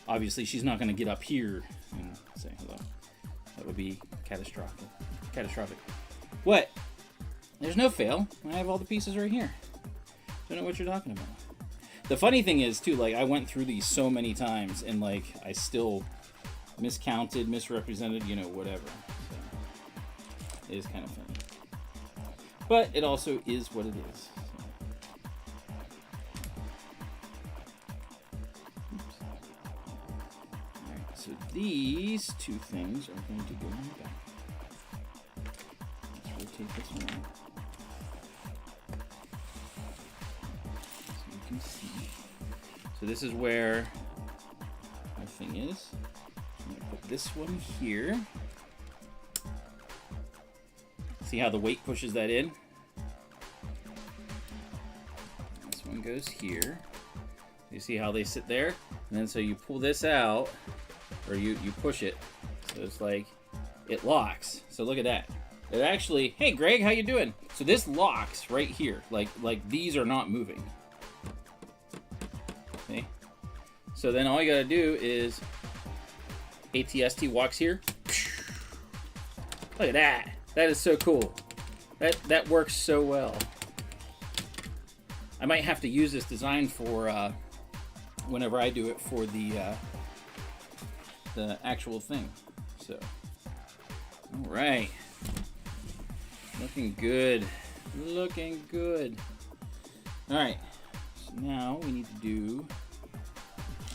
Obviously, she's not going to get up here and say hello. That would be catastrophic. Catastrophic. What? There's no fail. I have all the pieces right here. Don't know what you're talking about. The funny thing is, too, like, I went through these so many times, and, like, I still, miscounted, misrepresented, you know, whatever. So it is kind of funny. But it also is what it is. Alright, so these two things are going to go in the back. Let's rotate this one out. So you can see. So this is where my thing is. I'm going to put this one here. See how the weight pushes that in? This one goes here. You see how they sit there? And then so you pull this out, or you push it. So it's like, it locks. So look at that. It actually, hey Greg, how you doing? So this locks right here. Like these are not moving. Okay. So then all you gotta do is ATST walks here. Look at that. That is so cool. That works so well. I might have to use this design for whenever I do it for the actual thing. So, all right, looking good, looking good. All right, so now we need to do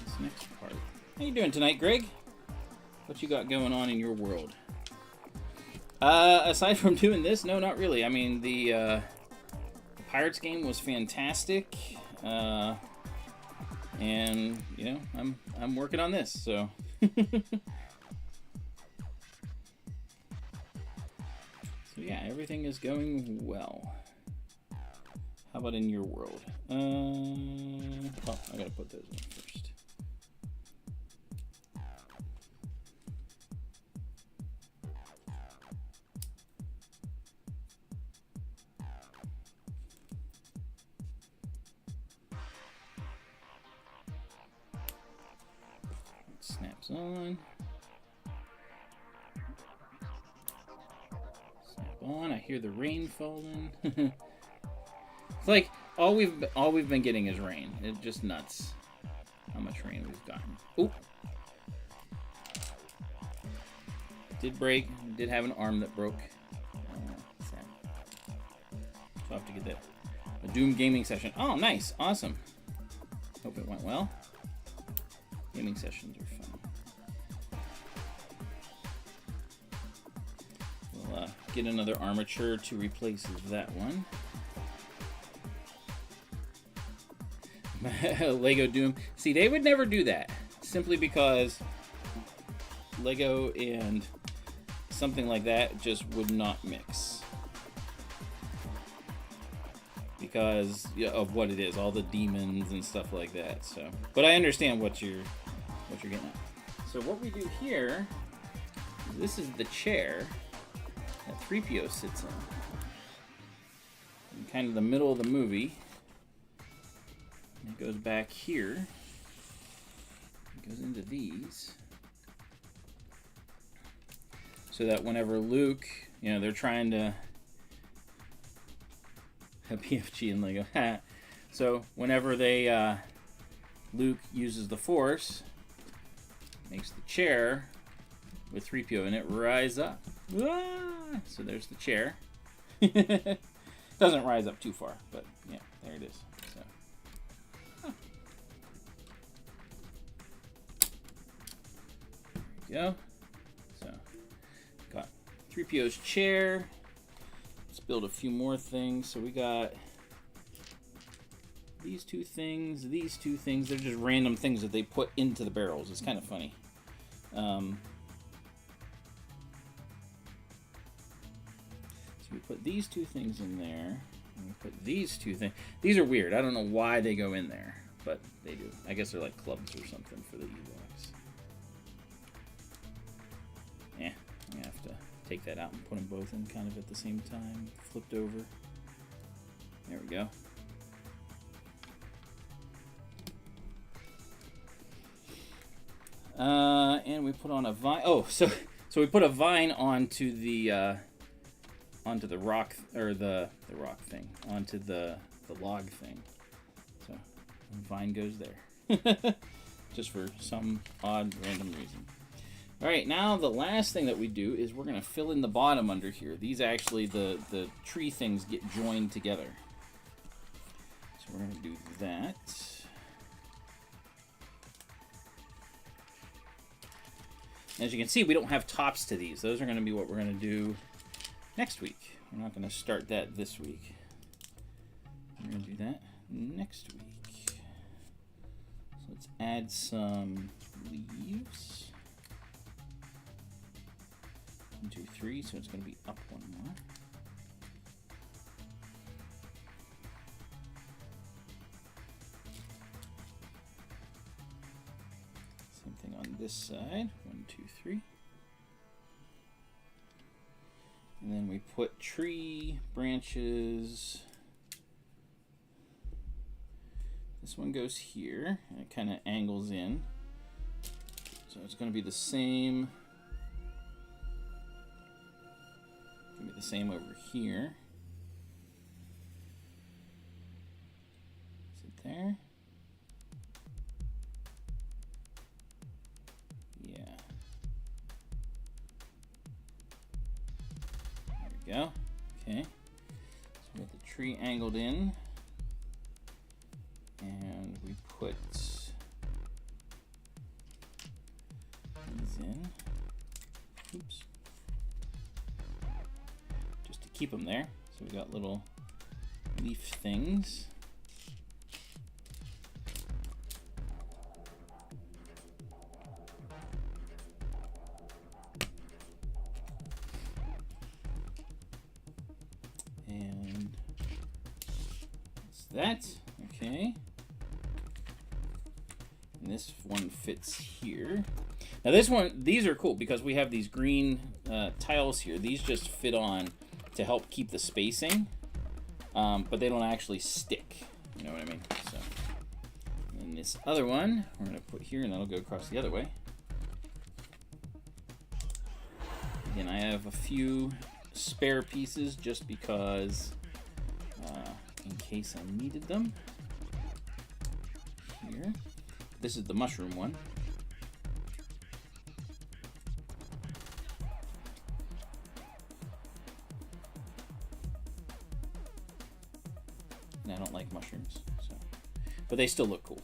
this next part. How you doing tonight, Greg? What you got going on in your world? Aside from doing this, no, not really. I mean, the Pirates game was fantastic, and you know, I'm working on this, so. So yeah, everything is going well. How about in your world? Oh, I gotta put those in first. Snaps on. Snap on. I hear the rain falling. It's like all we've been getting is rain. It's just nuts how much rain we've gotten. Oop. Did break. Did have an arm that broke. Sad. So I'll have to get that. A Doom gaming session. Oh, nice. Awesome. Hope it went well. Gaming sessions are fun. We'll get another armature to replace that one. Lego Doom. See, they would never do that. Simply because Lego and something like that just would not mix. Because of what it is, all the demons and stuff like that. So, but I understand what you're getting at. So what we do here, this is the chair that 3PO sits in kind of the middle of the movie. And it goes back here. It goes into these. So that whenever Luke, you know, they're trying to have PFG and Lego. So whenever they Luke uses the Force, makes the chair with 3PO in it rise up. Ah! So there's the chair. Doesn't rise up too far, but yeah, there it is. So. Huh. There we go. So got 3PO's chair. Let's build a few more things. So we got these two things. They're just random things that they put into the barrels. It's kind of funny. So we put these two things in there. And we put these two things. These are weird. I don't know why they go in there, but they do. I guess they're like clubs or something for the Ewoks. Yeah, I'm gonna have to take that out and put them both in kind of at the same time. Flipped over. There we go. And we put on a vine. Oh, so we put a vine onto the rock, or the rock thing, onto the log thing. So the vine goes there, just for some odd random reason. All right, now the last thing that we do is we're going to fill in the bottom under here. These actually, the tree things get joined together. So we're going to do that. As you can see, we don't have tops to these. Those are going to be what we're going to do next week. We're not going to start that this week. We're going to do that next week. So let's add some leaves. 1, 2, 3, so it's going to be up one more. Same thing on this side. 1, 2, 3. And then we put tree branches. This one goes here, and it kind of angles in. So it's going to be the same. Going to be the same over here. Is it there? Yeah. There we go. Okay. So we got the tree angled in. And we put these in. Oops. Just to keep them there. So we got little leaf things. And that's that. Okay. And this one fits here. Now this one, these are cool because we have these green tiles here. These just fit on to help keep the spacing, but they don't actually stick. You know what I mean? So, and this other one, we're gonna put here, and that'll go across the other way. Again, I have a few spare pieces just because, in case I needed them. Here. This is the mushroom one. And I don't like mushrooms, so, but they still look cool.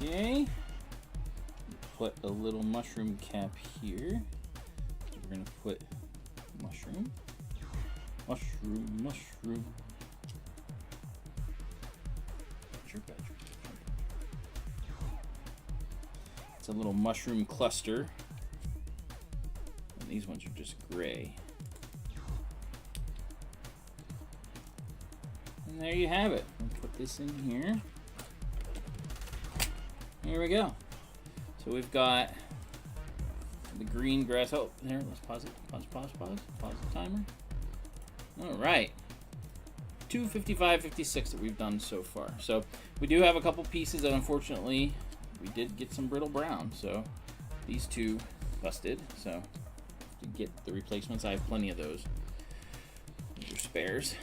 Okay, put a little mushroom cap here. So we're gonna put mushroom. It's a little mushroom cluster. And these ones are just gray. And there you have it. I'll put this in here. Here we go. So we've got the green grass. Oh, there, let's pause it. Pause the timer. All right. 255.56 that we've done so far. So we do have a couple pieces that unfortunately we did get some brittle brown. So these two busted. So to get the replacements, I have plenty of those. These are spares.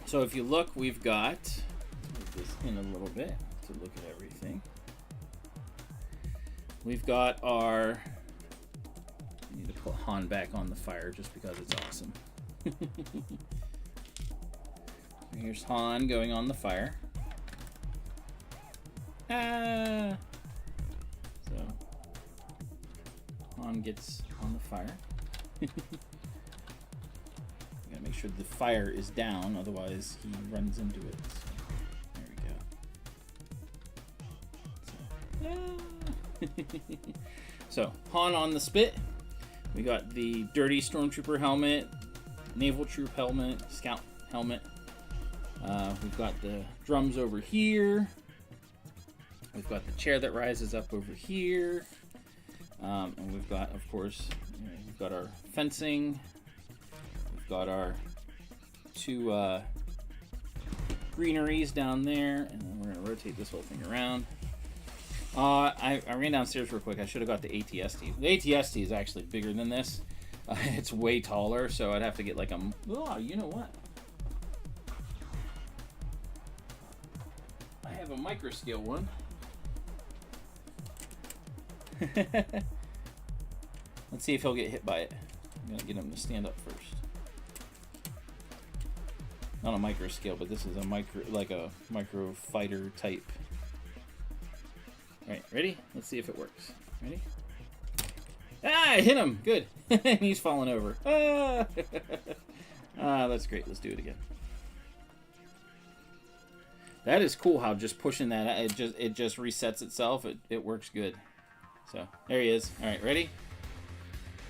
So if you look, we've got, let's move this in a little bit to look at everything. We've got our, I need to put Han back on the fire just because it's awesome. Here's Han going on the fire. Ah! So Han gets on the fire. Gotta make sure the fire is down, otherwise he runs into it. So, there we go. So Han on the spit. We got the dirty stormtrooper helmet, naval troop helmet, scout helmet. We've got the drums over here. We've got the chair that rises up over here. And we've got, of course, we've got our fencing. We've got our two greeneries down there. And then we're going to rotate this whole thing around. I ran downstairs real quick. I should have got the ATST. The ATST is actually bigger than this. It's way taller, so I'd have to get like a... Oh, you know what? I have a micro scale one. Let's see if he'll get hit by it. I'm gonna get him to stand up first. Not a micro scale, but this is a micro fighter type. All right, ready? Let's see if it works. Ready? Ah, I hit him. Good. He's falling over. Ah. That's great. Let's do it again. That is cool. How just pushing that, it just resets itself. It works good. So there he is. All right, ready?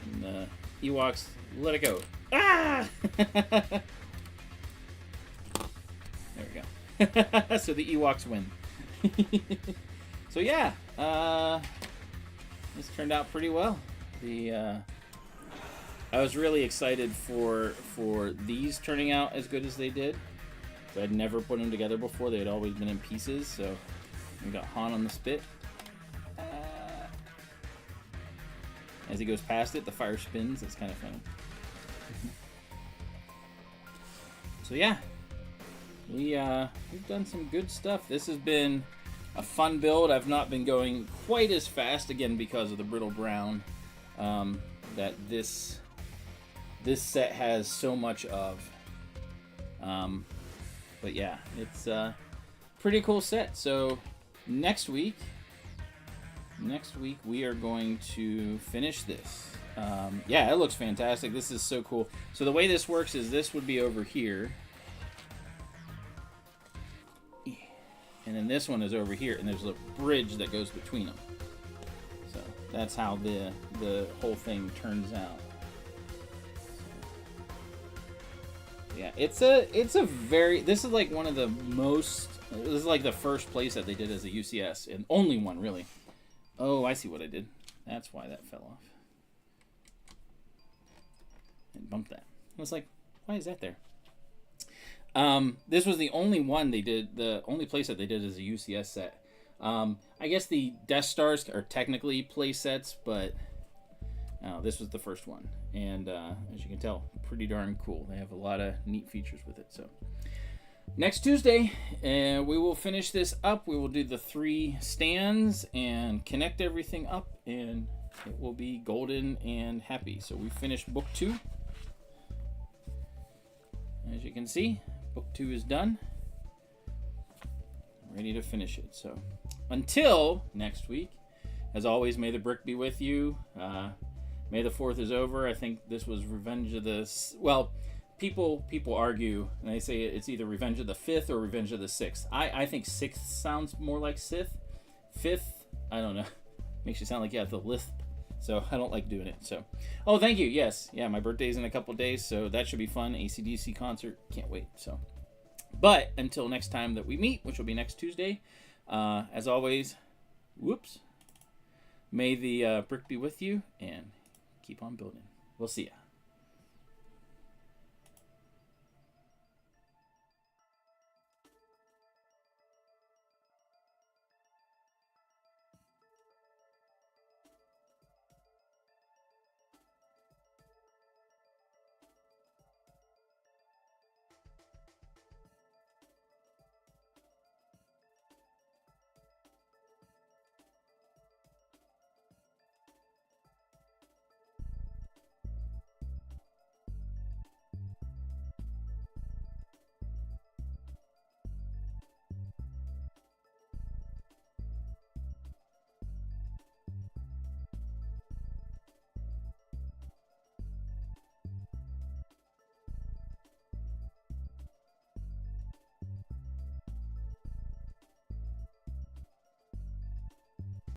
And the Ewoks, let it go. Ah! There we go. So the Ewoks win. So yeah, this turned out pretty well. I was really excited for these turning out as good as they did. So I'd never put them together before. They had always been in pieces. So we got Han on the spit. As he goes past it, the fire spins. It's kind of funny. So yeah, we've done some good stuff. This has been a fun build. I've not been going quite as fast, again because of the brittle brown that this set has so much of. But yeah, it's a pretty cool set. So next week we are going to finish this. Yeah, it looks fantastic. This is so cool. So the way this works is this would be over here. And then this one is over here, and there's a bridge that goes between them. So that's how the whole thing turns out. Yeah, it's a very, this is like one of the most, this is like the first place that they did as a UCS, and only one really. Oh, I see what I did. That's why that fell off. And bumped that. I was like, why is that there? This was the only one they did, the only place that they did as a UCS set. I guess the Death Stars are technically play sets, but this was the first one. And as you can tell, pretty darn cool. They have a lot of neat features with it. So next Tuesday, we will finish this up. We will do the 3 stands and connect everything up, and it will be golden and happy. So we finished book 2. As you can see, book 2 is done. Ready to finish it. So until next week, as always, may the brick be with you. May the 4th is over. I think this was Revenge of the... Well, people argue, and they say it's either Revenge of the 5th or Revenge of the 6th. I think 6th sounds more like Sith. 5th, I don't know. Makes you sound like you have the lisp. So I don't like doing it. So, oh, thank you. Yes. Yeah, my birthday's in a couple days, so that should be fun. AC/DC concert. Can't wait. So, but until next time that we meet, which will be next Tuesday, as always, whoops, may the brick be with you, and keep on building. We'll see ya.